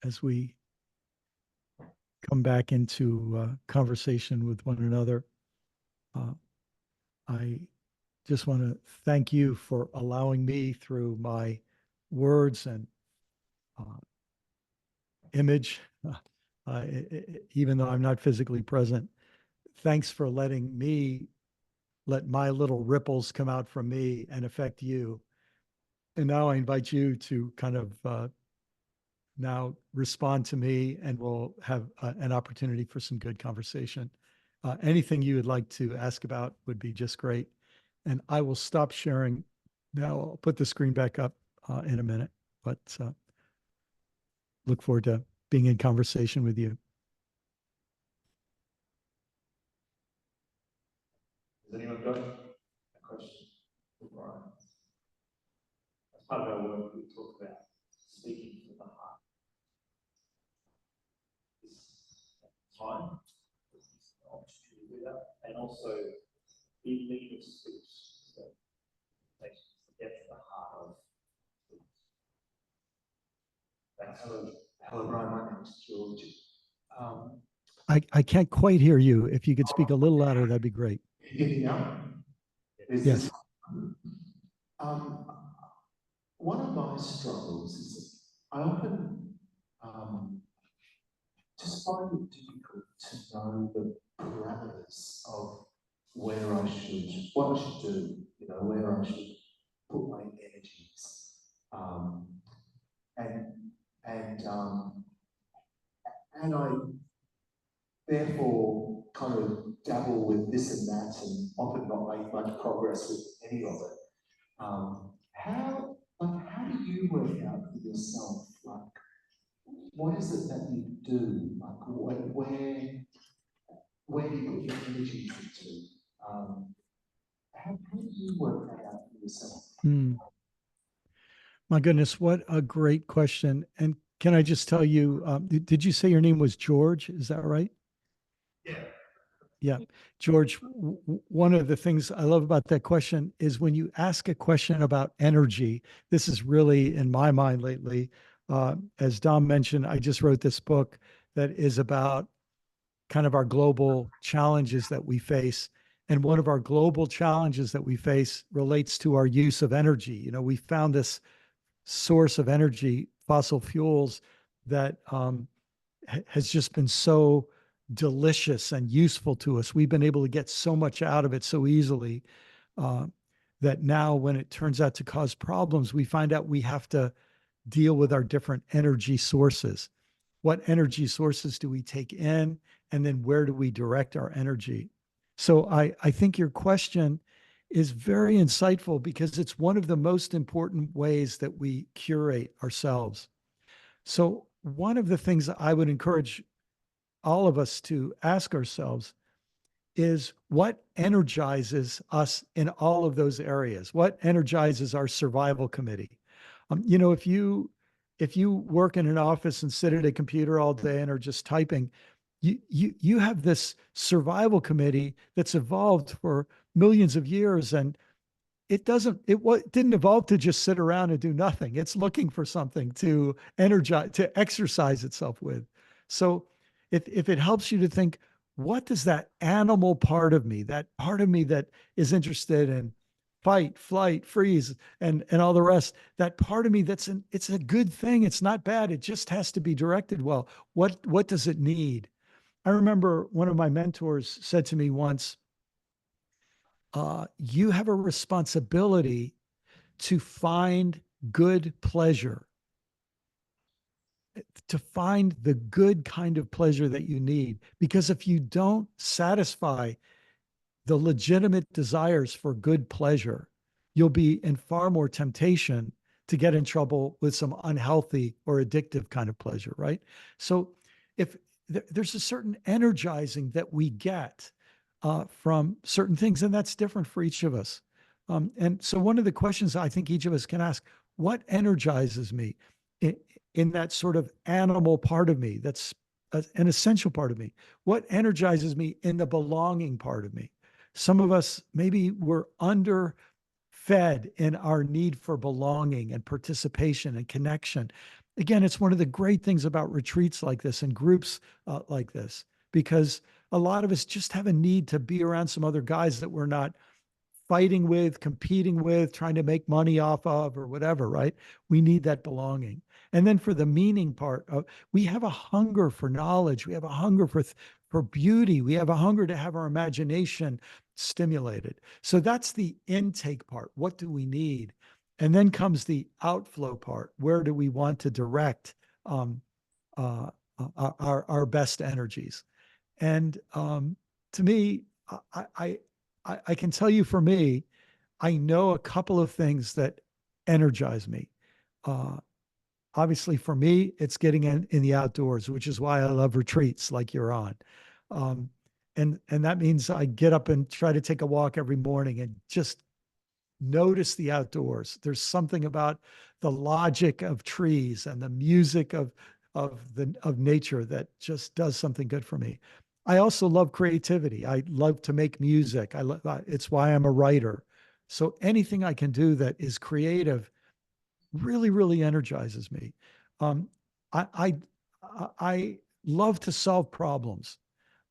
as we come back into conversation with one another, uh, I just want to thank you for allowing me through my words and uh, image, even though I'm not physically present. Thanks for letting me let my little ripples come out from me and affect you. And now I invite you to kind of now respond to me, and we'll have an opportunity for some good conversation. Anything you would like to ask about would be just great. And I will stop sharing now. I'll put the screen back up in a minute, but look forward to being in conversation with you. Has anyone got a question for Brian? As part of our work, we talk about speaking from the heart. This time, this is an opportunity to do that, and also being leading of speech that takes to get to the heart of things. Hello, Brian. My name is George. I can't quite hear you. If you could speak a little louder, that'd be great. Can you hear me now? Yes. Um, one of my struggles is I often just find it difficult to know the parameters of where I should, what I should do, you know, where I should put my energies. And, and, um, and I therefore kind of dabble with this and that and often not make much progress with any of it. How do you work out for yourself, like, what is it that you do? Like, where do you put your energies into? How do you work that out for yourself? My goodness, what a great question. And can I just tell you, did you say your name was George? Is that right? Yeah. Yeah. George, one of the things I love about that question is when you ask a question about energy, this is really in my mind lately. As Dom mentioned, I just wrote this book that is about kind of our global challenges that we face. And one of our global challenges that we face relates to our use of energy. You know, we found this source of energy, fossil fuels, that has just been so delicious and useful to us. We've been able to get so much out of it so easily uh, that now, when it turns out to cause problems, we find out we have to deal with our different energy sources. What energy sources do we take in? And then where do we direct our energy? So I think your question is very insightful because it's one of the most important ways that we curate ourselves. So, one of the things I would encourage all of us to ask ourselves is what energizes us in all of those areas? What energizes our survival committee? You know, if you work in an office and sit at a computer all day and are just typing, you have this survival committee that's evolved for millions of years, and it didn't evolve to just sit around and do nothing. It's looking for something to energize, to exercise itself with. So if it helps you to think, what does that animal part of me, that part of me that is interested in fight, flight, freeze, and all the rest, that part of me it's a good thing. It's not bad. It just has to be directed well. What does it need? I remember one of my mentors said to me once, you have a responsibility to find good pleasure, to find the good kind of pleasure that you need. Because if you don't satisfy the legitimate desires for good pleasure, you'll be in far more temptation to get in trouble with some unhealthy or addictive kind of pleasure, right? So if there's a certain energizing that we get from certain things, and that's different for each of us. And so one of the questions I think each of us can ask, what energizes me in that sort of animal part of me that's an essential part of me? What energizes me in the belonging part of me? Some of us, maybe we're underfed fed in our need for belonging and participation and connection. Again, it's one of the great things about retreats like this and groups like this, because a lot of us just have a need to be around some other guys that we're not fighting with, competing with, trying to make money off of, or whatever, right? We need that belonging. And then for the meaning part, we have a hunger for knowledge. We have a hunger for beauty. We have a hunger to have our imagination stimulated. So that's the intake part. What do we need? And then comes the outflow part. Where do we want to direct um, our best energies? And to me, I can tell you for me, I know a couple of things that energize me. Uh, Obviously, for me, it's getting in the outdoors, which is why I love retreats like you're on. Um, and that means I get up and try to take a walk every morning and just notice the outdoors. There's something about the logic of trees and the music of nature that just does something good for me. I also love creativity. I love to make music. It's why I'm a writer. So anything I can do that is creative really, really energizes me. Um, I, I I love to solve problems.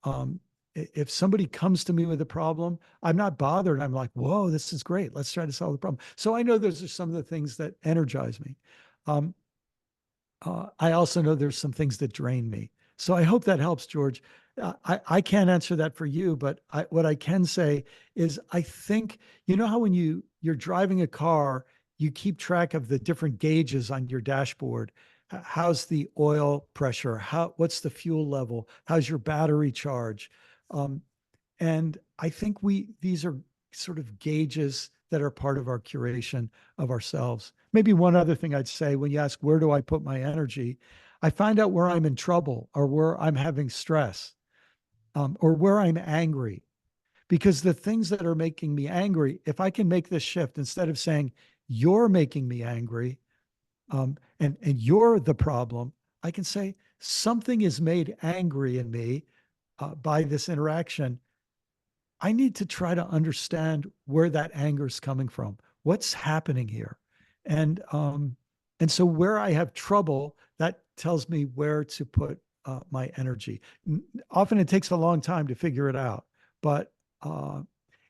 Um, if somebody comes to me with a problem, I'm not bothered. I'm like, whoa, this is great. Let's try to solve the problem. So I know those are some of the things that energize me. Um, I also know there's some things that drain me. So I hope that helps, George. I can't answer that for you, but what I can say is I think, you know how when you're driving a car, you keep track of the different gauges on your dashboard. How's the oil pressure? What's the fuel level? How's your battery charge? Um, and I think these are sort of gauges that are part of our curation of ourselves. Maybe one other thing I'd say when you ask, where do I put my energy? I find out where I'm in trouble or where I'm having stress or where I'm angry. Because the things that are making me angry, if I can make this shift, instead of saying, you're making me angry and you're the problem, I can say, something is made angry in me by this interaction. I need to try to understand where that anger is coming from. What's happening here? And and so where I have trouble, that tells me where to put my energy. Often it takes a long time to figure it out, but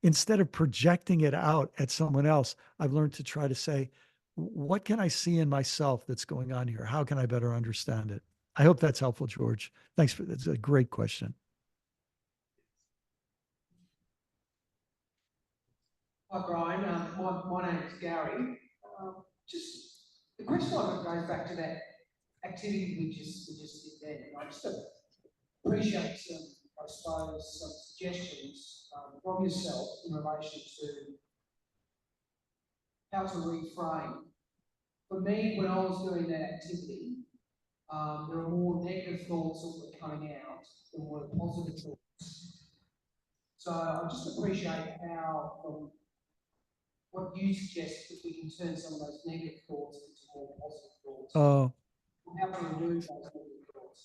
instead of projecting it out at someone else, I've learned to try to say, what can I see in myself that's going on here? How can I better understand it? I hope that's helpful, George. Thanks for that's a great question. Hi, Brian. My name is Gary. Just the question I've got goes back to that activity we just did then. And I just appreciate some, I suppose, some suggestions from yourself in relation to how to reframe. For me, when I was doing that activity, there were more negative thoughts that were coming out than were positive thoughts. So I just appreciate how, from what you suggest, if we can turn some of those negative thoughts into more positive thoughts. Oh, How can we remove those negative thoughts?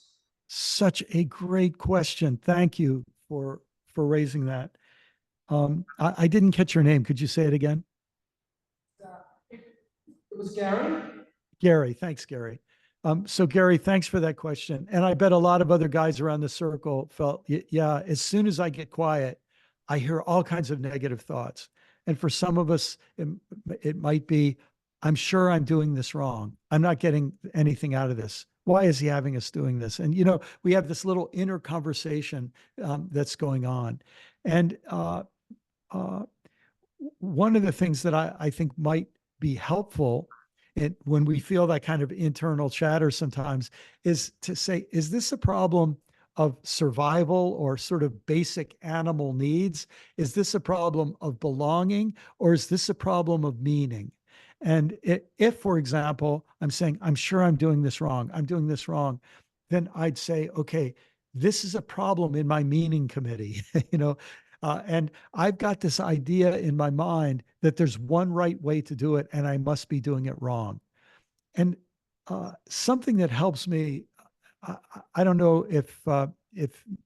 such a great question. Thank you for raising that. I didn't catch your name. Could you say it again? It was Gary. Gary, thanks, Gary. So Gary, thanks for that question. And I bet a lot of other guys around the circle felt, yeah, as soon as I get quiet, I hear all kinds of negative thoughts. And for some of us, it might be, I'm sure I'm doing this wrong. I'm not getting anything out of this. Why is he having us doing this? And, you know, we have this little inner conversation that's going on. And uh, one of the things that I think might be helpful when we feel that kind of internal chatter sometimes is to say, is this a problem of survival or sort of basic animal needs? Is this a problem of belonging or is this a problem of meaning? And if, for example, I'm saying, I'm sure I'm doing this wrong, I'm doing this wrong, then I'd say, okay, this is a problem in my meaning committee, you know, and I've got this idea in my mind that there's one right way to do it, and I must be doing it wrong. And something that helps me, I don't know if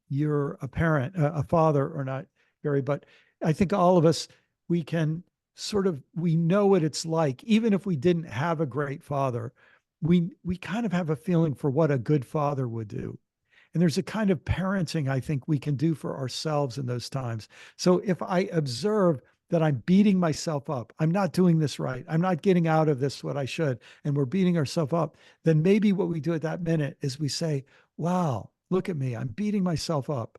you're a parent, a father or not, Gary, but I think all of us, we can we know what it's like, even if we didn't have a great father, we kind of have a feeling for what a good father would do. And there's a kind of parenting I think we can do for ourselves in those times. So if I observe that I'm beating myself up, I'm not doing this right, I'm not getting out of this what I should, and we're beating ourselves up, then maybe what we do at that minute is we say, wow, look at me, I'm beating myself up.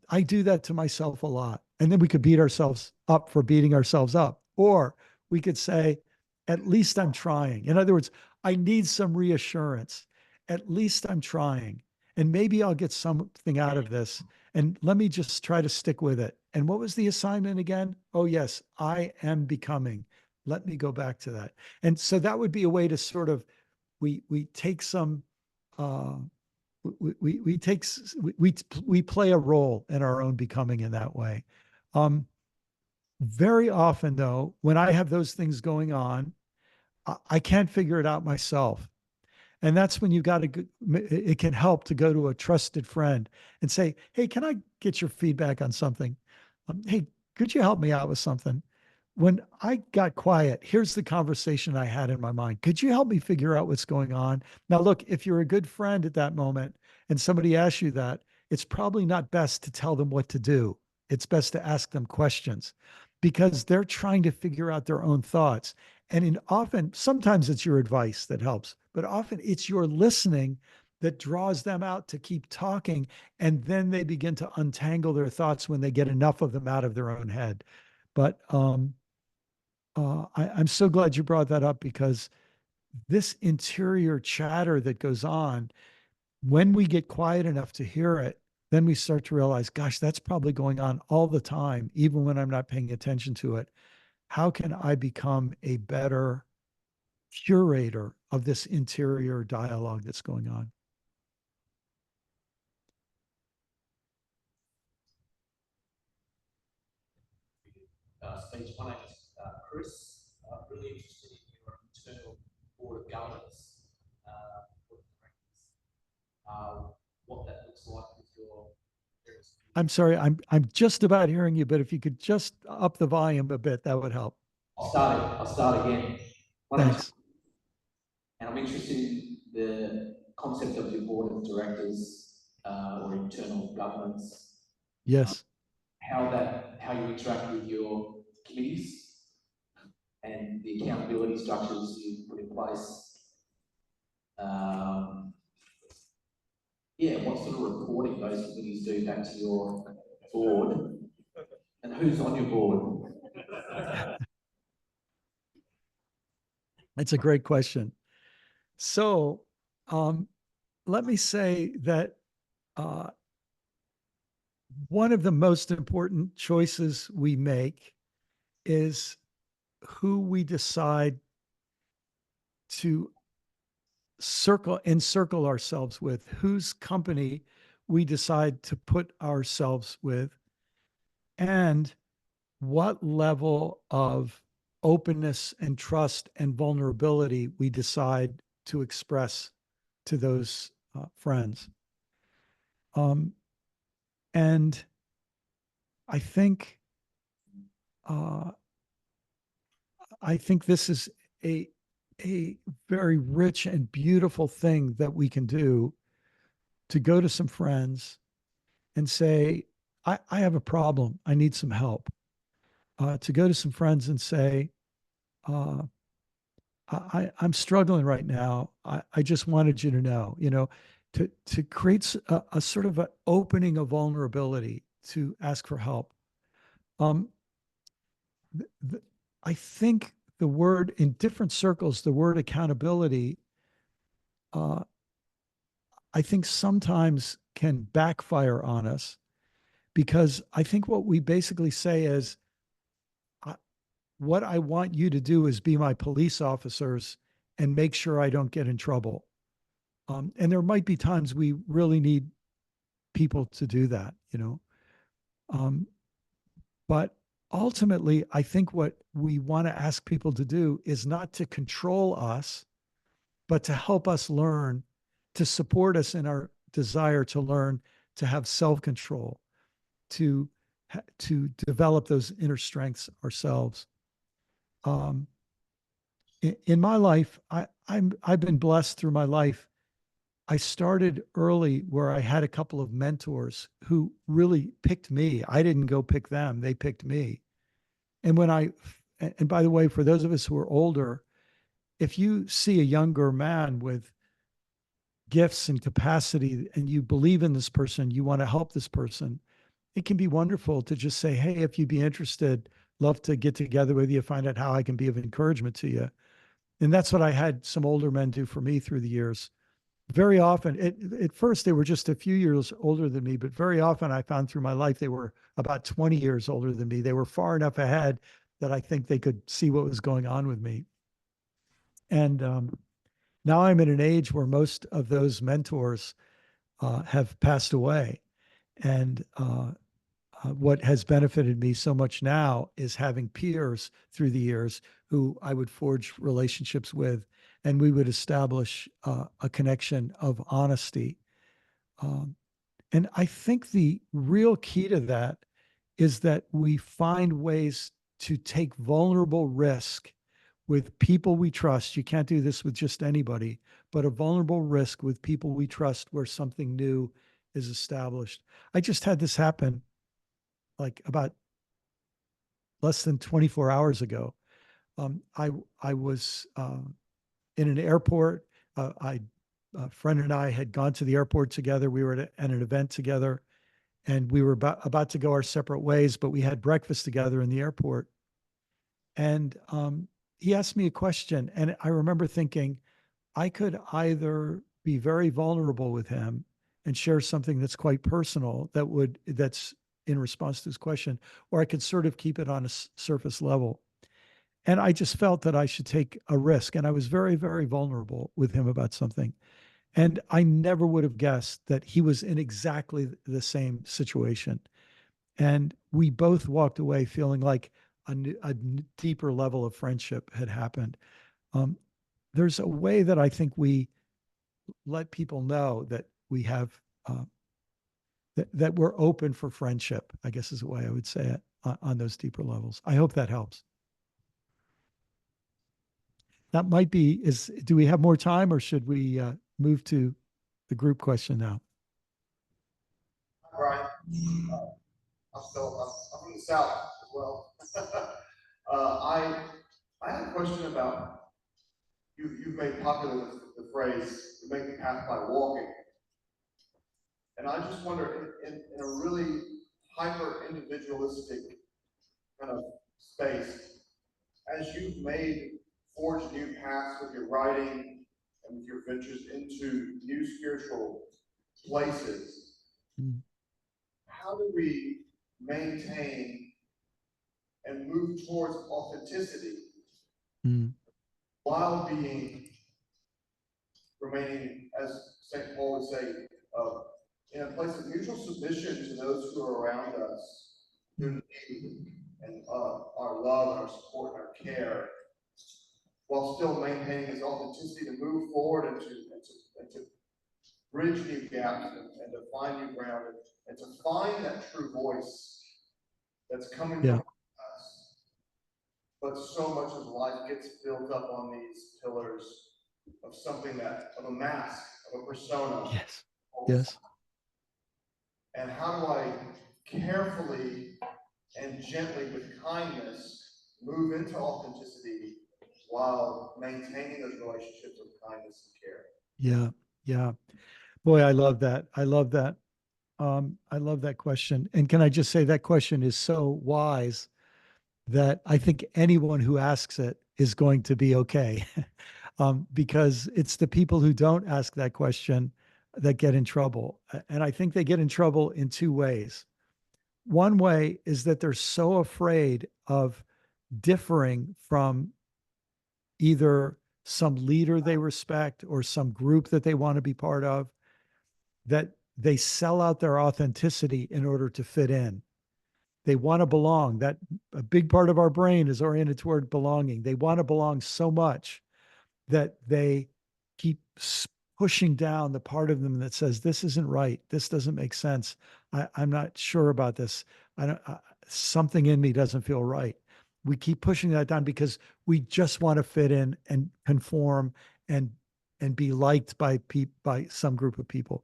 I do that to myself a lot. And then we could beat ourselves up for beating ourselves up. Or we could say, at least I'm trying. In other words, I need some reassurance. At least I'm trying. And maybe I'll get something out of this. And let me just try to stick with it. And what was the assignment again? Oh, yes, I am becoming. Let me go back to that. And so that would be a way to sort of, we take some, uh, we take we play a role in our own becoming in that way. Um, Very often, though, when I have those things going on, I can't figure it out myself. And that's when you got to, it can help to go to a trusted friend and say, hey, can I get your feedback on something? Hey, could you help me out with something? When I got quiet, here's the conversation I had in my mind. Could you help me figure out what's going on? Now, look, if you're a good friend at that moment and somebody asks you that, it's probably not best to tell them what to do. It's best to ask them questions because they're trying to figure out their own thoughts. And sometimes it's your advice that helps, but often it's your listening that draws them out to keep talking. And then they begin to untangle their thoughts when they get enough of them out of their own head. But I'm so glad you brought that up because this interior chatter that goes on, when we get quiet enough to hear it, then we start to realize, gosh, that's probably going on all the time, even when I'm not paying attention to it. How can I become a better curator of this interior dialogue that's going on? Speech. My name is Chris. Really interested in your internal board of governance, board of directors. What that looks like with your various. I'm sorry, I'm just about hearing you, but if you could just up the volume a bit, that would help. I'll start again. My name's Thanks. and I'm interested in the concept of your board of directors or internal governance, Yes. how you interact with your committees and the accountability structures you put in place. Yeah, what sort of reporting those committees do back to your board, and who's on your board? That's a great question. So let me say that one of the most important choices we make is who we decide to encircle ourselves with, whose company we decide to put ourselves with, and what level of openness and trust and vulnerability we decide to express to those friends. And I think uh, this is a very rich and beautiful thing that we can do, to go to some friends and say, I have a problem. I need some help. To go to some friends and say, uh, I'm struggling right now. I just wanted you to know, to create a sort of an opening of vulnerability to ask for help. th- th- I think the word in different circles, the word accountability, uh, I think sometimes can backfire on us, because I think what we basically say is, what I want you to do is be my police officers and make sure I don't get in trouble. And there might be times we really need people to do that, Um, but ultimately, I think what we want to ask people to do is not to control us, but to help us learn, to support us in our desire to learn, to have self-control, to develop those inner strengths ourselves. um, in my life, I've been blessed through my life. I started early where I had a couple of mentors who really picked me. I didn't go pick them; they picked me. And and by the way, for those of us who are older, if you see a younger man with gifts and capacity and you believe in this person, you want to help this person, it can be wonderful to just say, hey, if you'd be interested, love to get together with you, find out how I can be of encouragement to you. And that's what I had some older men do for me through the years. Very often, at first, they were just a few years older than me, but very often I found through my life they were about 20 years older than me. They were far enough ahead that I think they could see what was going on with me. And now I'm in an age where most of those mentors have passed away. And what has benefited me so much now is having peers through the years who I would forge relationships with, and we would establish a connection of honesty. And I think the real key to that is that we find ways to take vulnerable risk with people we trust. You can't do this with just anybody, but a vulnerable risk with people we trust where something new is established. I just had this happen like about less than 24 hours ago. I was in an airport. A friend and I had gone to the airport together. We were at an event together, and we were about to go our separate ways, but we had breakfast together in the airport. And he asked me a question, and I remember thinking I could either be very vulnerable with him and share something that's quite personal that's in response to his question, or I could sort of keep it on a surface level. And I just felt that I should take a risk. And I was very, very vulnerable with him about something. And I never would have guessed that he was in exactly the same situation. And we both walked away feeling like a deeper level of friendship had happened. There's a way that I think we let people know that we have, that we're open for friendship, I guess is the way I would say it on those deeper levels. I hope that helps. That might be, do we have more time or should we move to the group question now? Brian, I'm from the South as well. I have a question about, you've made popular the phrase, you make the path by walking. And I just wonder, in a really hyper individualistic kind of space, as you've forged new paths with your writing and with your ventures into new spiritual places, how do we maintain and move towards authenticity while remaining, as St. Paul would say, in a place of mutual submission to those who are around us, who need and our love and our support and our care, while still maintaining this authenticity to move forward and to bridge new gaps and to find new ground and to find that true voice that's coming from us. But so much of life gets built up on these pillars of of a mask, of a persona. Yes. Yes. And how do I carefully and gently, with kindness, move into authenticity while maintaining those relationships of kindness and care? Yeah. Yeah. Boy, I love that. I love that. I love that question. And can I just say that question is so wise that I think anyone who asks it is going to be okay. Because it's the people who don't ask that question that get in trouble. And I think they get in trouble in two ways. One way is that they're so afraid of differing from either some leader they respect or some group that they want to be part of, that they sell out their authenticity in order to fit in. They want to belong. That a big part of our brain is oriented toward belonging. They want to belong so much that they keep pushing down the part of them that says, this isn't right. This doesn't make sense. I'm not sure about this. Something in me doesn't feel right. we keep pushing that down because we just want to fit in and conform and be liked by by some group of people.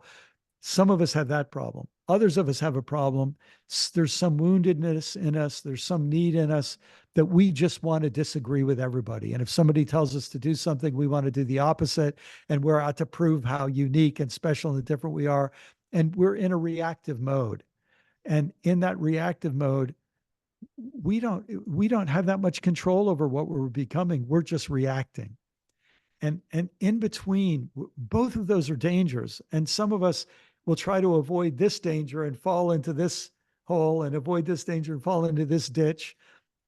Some of us have that problem. Others of us have a problem. There's some woundedness in us. There's some need in us that we just want to disagree with everybody. And if somebody tells us to do something, we want to do the opposite. And we're out to prove how unique and special and different we are. And we're in a reactive mode. And in that reactive mode, we don't have that much control over what we're becoming. We're just reacting. And in between, both of those are dangers. And some of us will try to avoid this danger and fall into this hole, and avoid this danger and fall into this ditch.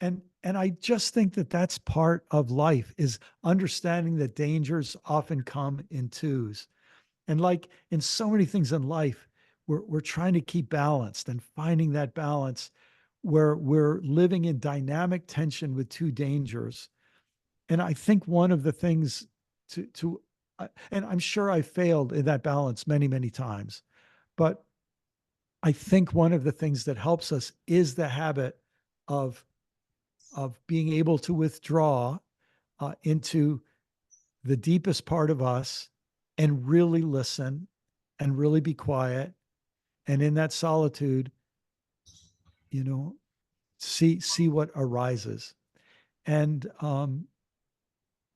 And I just think that that's part of life, is understanding that dangers often come in twos. And like in so many things in life, we're trying to keep balanced and finding that balance where we're living in dynamic tension with two dangers. And I think one of the things and I'm sure I failed in that balance many, many times, but I think one of the things that helps us is the habit of being able to withdraw into the deepest part of us and really listen and really be quiet. And in that solitude, see what arises. And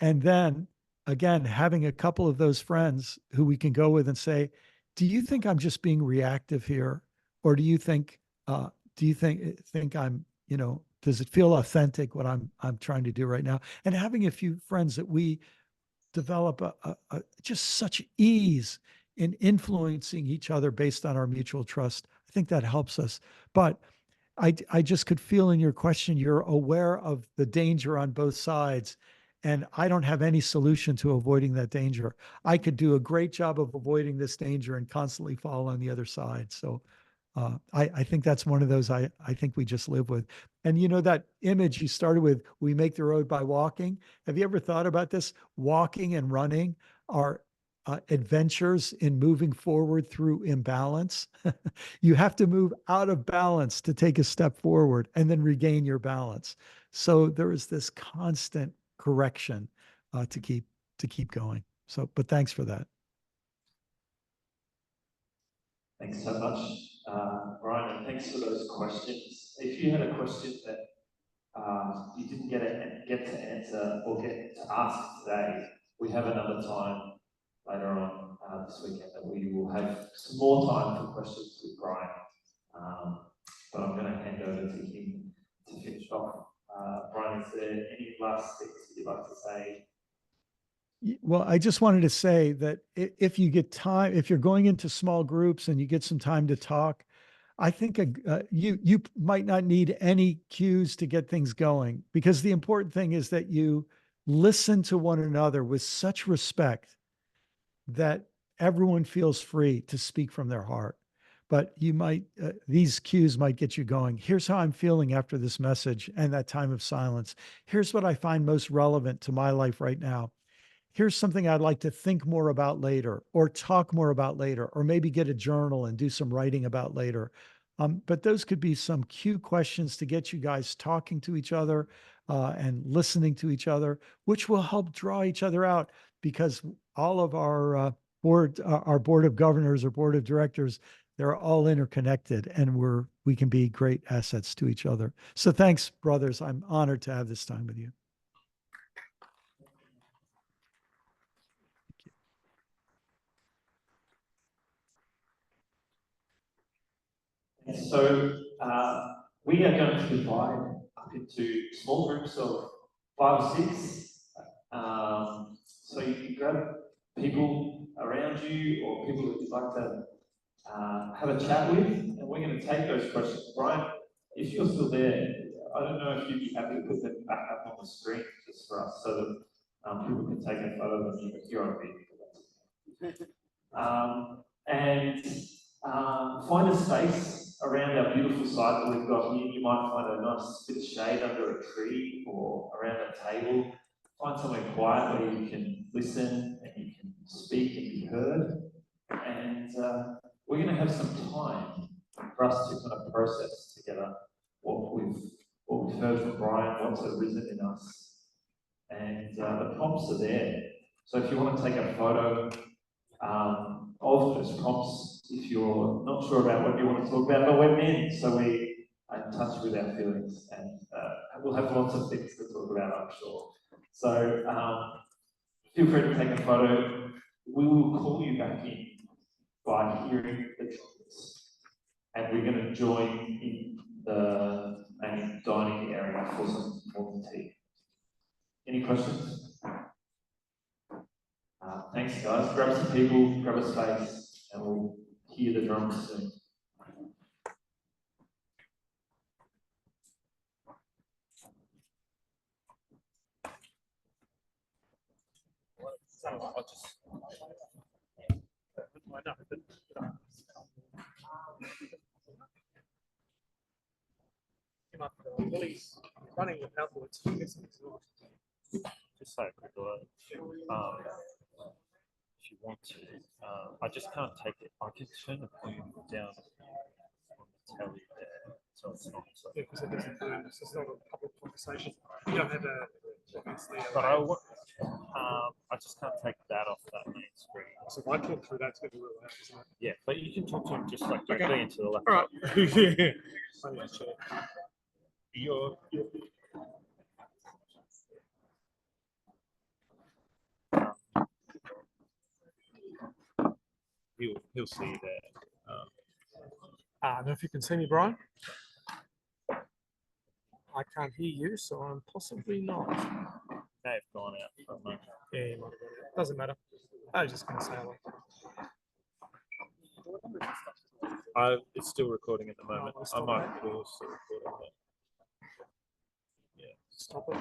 then again, having a couple of those friends who we can go with and say, do you think I'm just being reactive here? Or do you think I'm, does it feel authentic what I'm trying to do right now? And having a few friends that we develop just such ease in influencing each other based on our mutual trust. I think that helps us. But I just could feel in your question, you're aware of the danger on both sides. And I don't have any solution to avoiding that danger. I could do a great job of avoiding this danger and constantly fall on the other side. So I think that's one of those I think we just live with. And that image you started with, we make the road by walking. Have you ever thought about this? Walking and running are adventures in moving forward through imbalance. You have to move out of balance to take a step forward and then regain your balance. So there is this constant correction to keep going. So, but thanks for that. Thanks so much, Brian, and thanks for those questions. If you had a question that you didn't get to answer or get to ask today, we have another time later on this weekend that we will have some more time for questions with Brian. But I'm going to hand over to him to finish off. Brian, is there any last things that you'd like to say? Well, I just wanted to say that if you get time, if you're going into small groups and you get some time to talk, I think you might not need any cues to get things going, because the important thing is that you listen to one another with such respect that everyone feels free to speak from their heart. But you might, these cues might get you going. Here's how I'm feeling after this message and that time of silence. Here's what I find most relevant to my life right now. Here's something I'd like to think more about later, or talk more about later, or maybe get a journal and do some writing about later. But those could be some cue questions to get you guys talking to each other and listening to each other, which will help draw each other out, because all of our board of governors or board of directors, they're all interconnected, and we can be great assets to each other. So thanks, brothers. I'm honored to have this time with you. So we are going to divide up into small groups of 5 or 6. So you can grab people around you or people that you'd like to have a chat with, and we're going to take those questions. Brian, if you're still there, I don't know if you'd be happy to put them back up on the screen just for us, so that people can take a photo of you if you're on video. And find a space around our beautiful site that we've got here. You might find a nice bit of shade under a tree or around a table. Find somewhere quiet where you can listen and you can speak and be heard. And we're going to have some time for us to kind of process together what we've heard from Brian. Brian, what's arisen in us. And the prompts are there. So if you want to take a photo of those prompts, if you're not sure about what you want to talk about, but we're men, so we are in touch with our feelings, and we'll have lots of things to talk about, I'm sure. So feel free to take a photo. We will call you back in by hearing the trumpets, and we're going to join in the main dining area for some morning tea. Any questions? Thanks, guys. Grab some people, grab a space, and we'll hear the drums soon. Willie's running with outwards. Just say a quick word. If you want to, I just can't take it. I can turn the volume down on the telly there, so it's not. So. Yeah, because it doesn't do this. It's not a public conversation. You don't have a obviously. But I just can't take that off that main screen. So if I talk through that, it's going to be real loud, isn't it? Yeah, but you can talk to him just like directly into the All laptop. right. Yeah. I need to check. You're he'll see you there. I don't know if you can see me, Brian. I can't hear you, so I'm possibly not. May have gone out for a moment. Yeah, you might have got it. Doesn't matter. I was just going to say hello. It's still recording at the moment. I'll I stop might it. pause the recording. Stop it.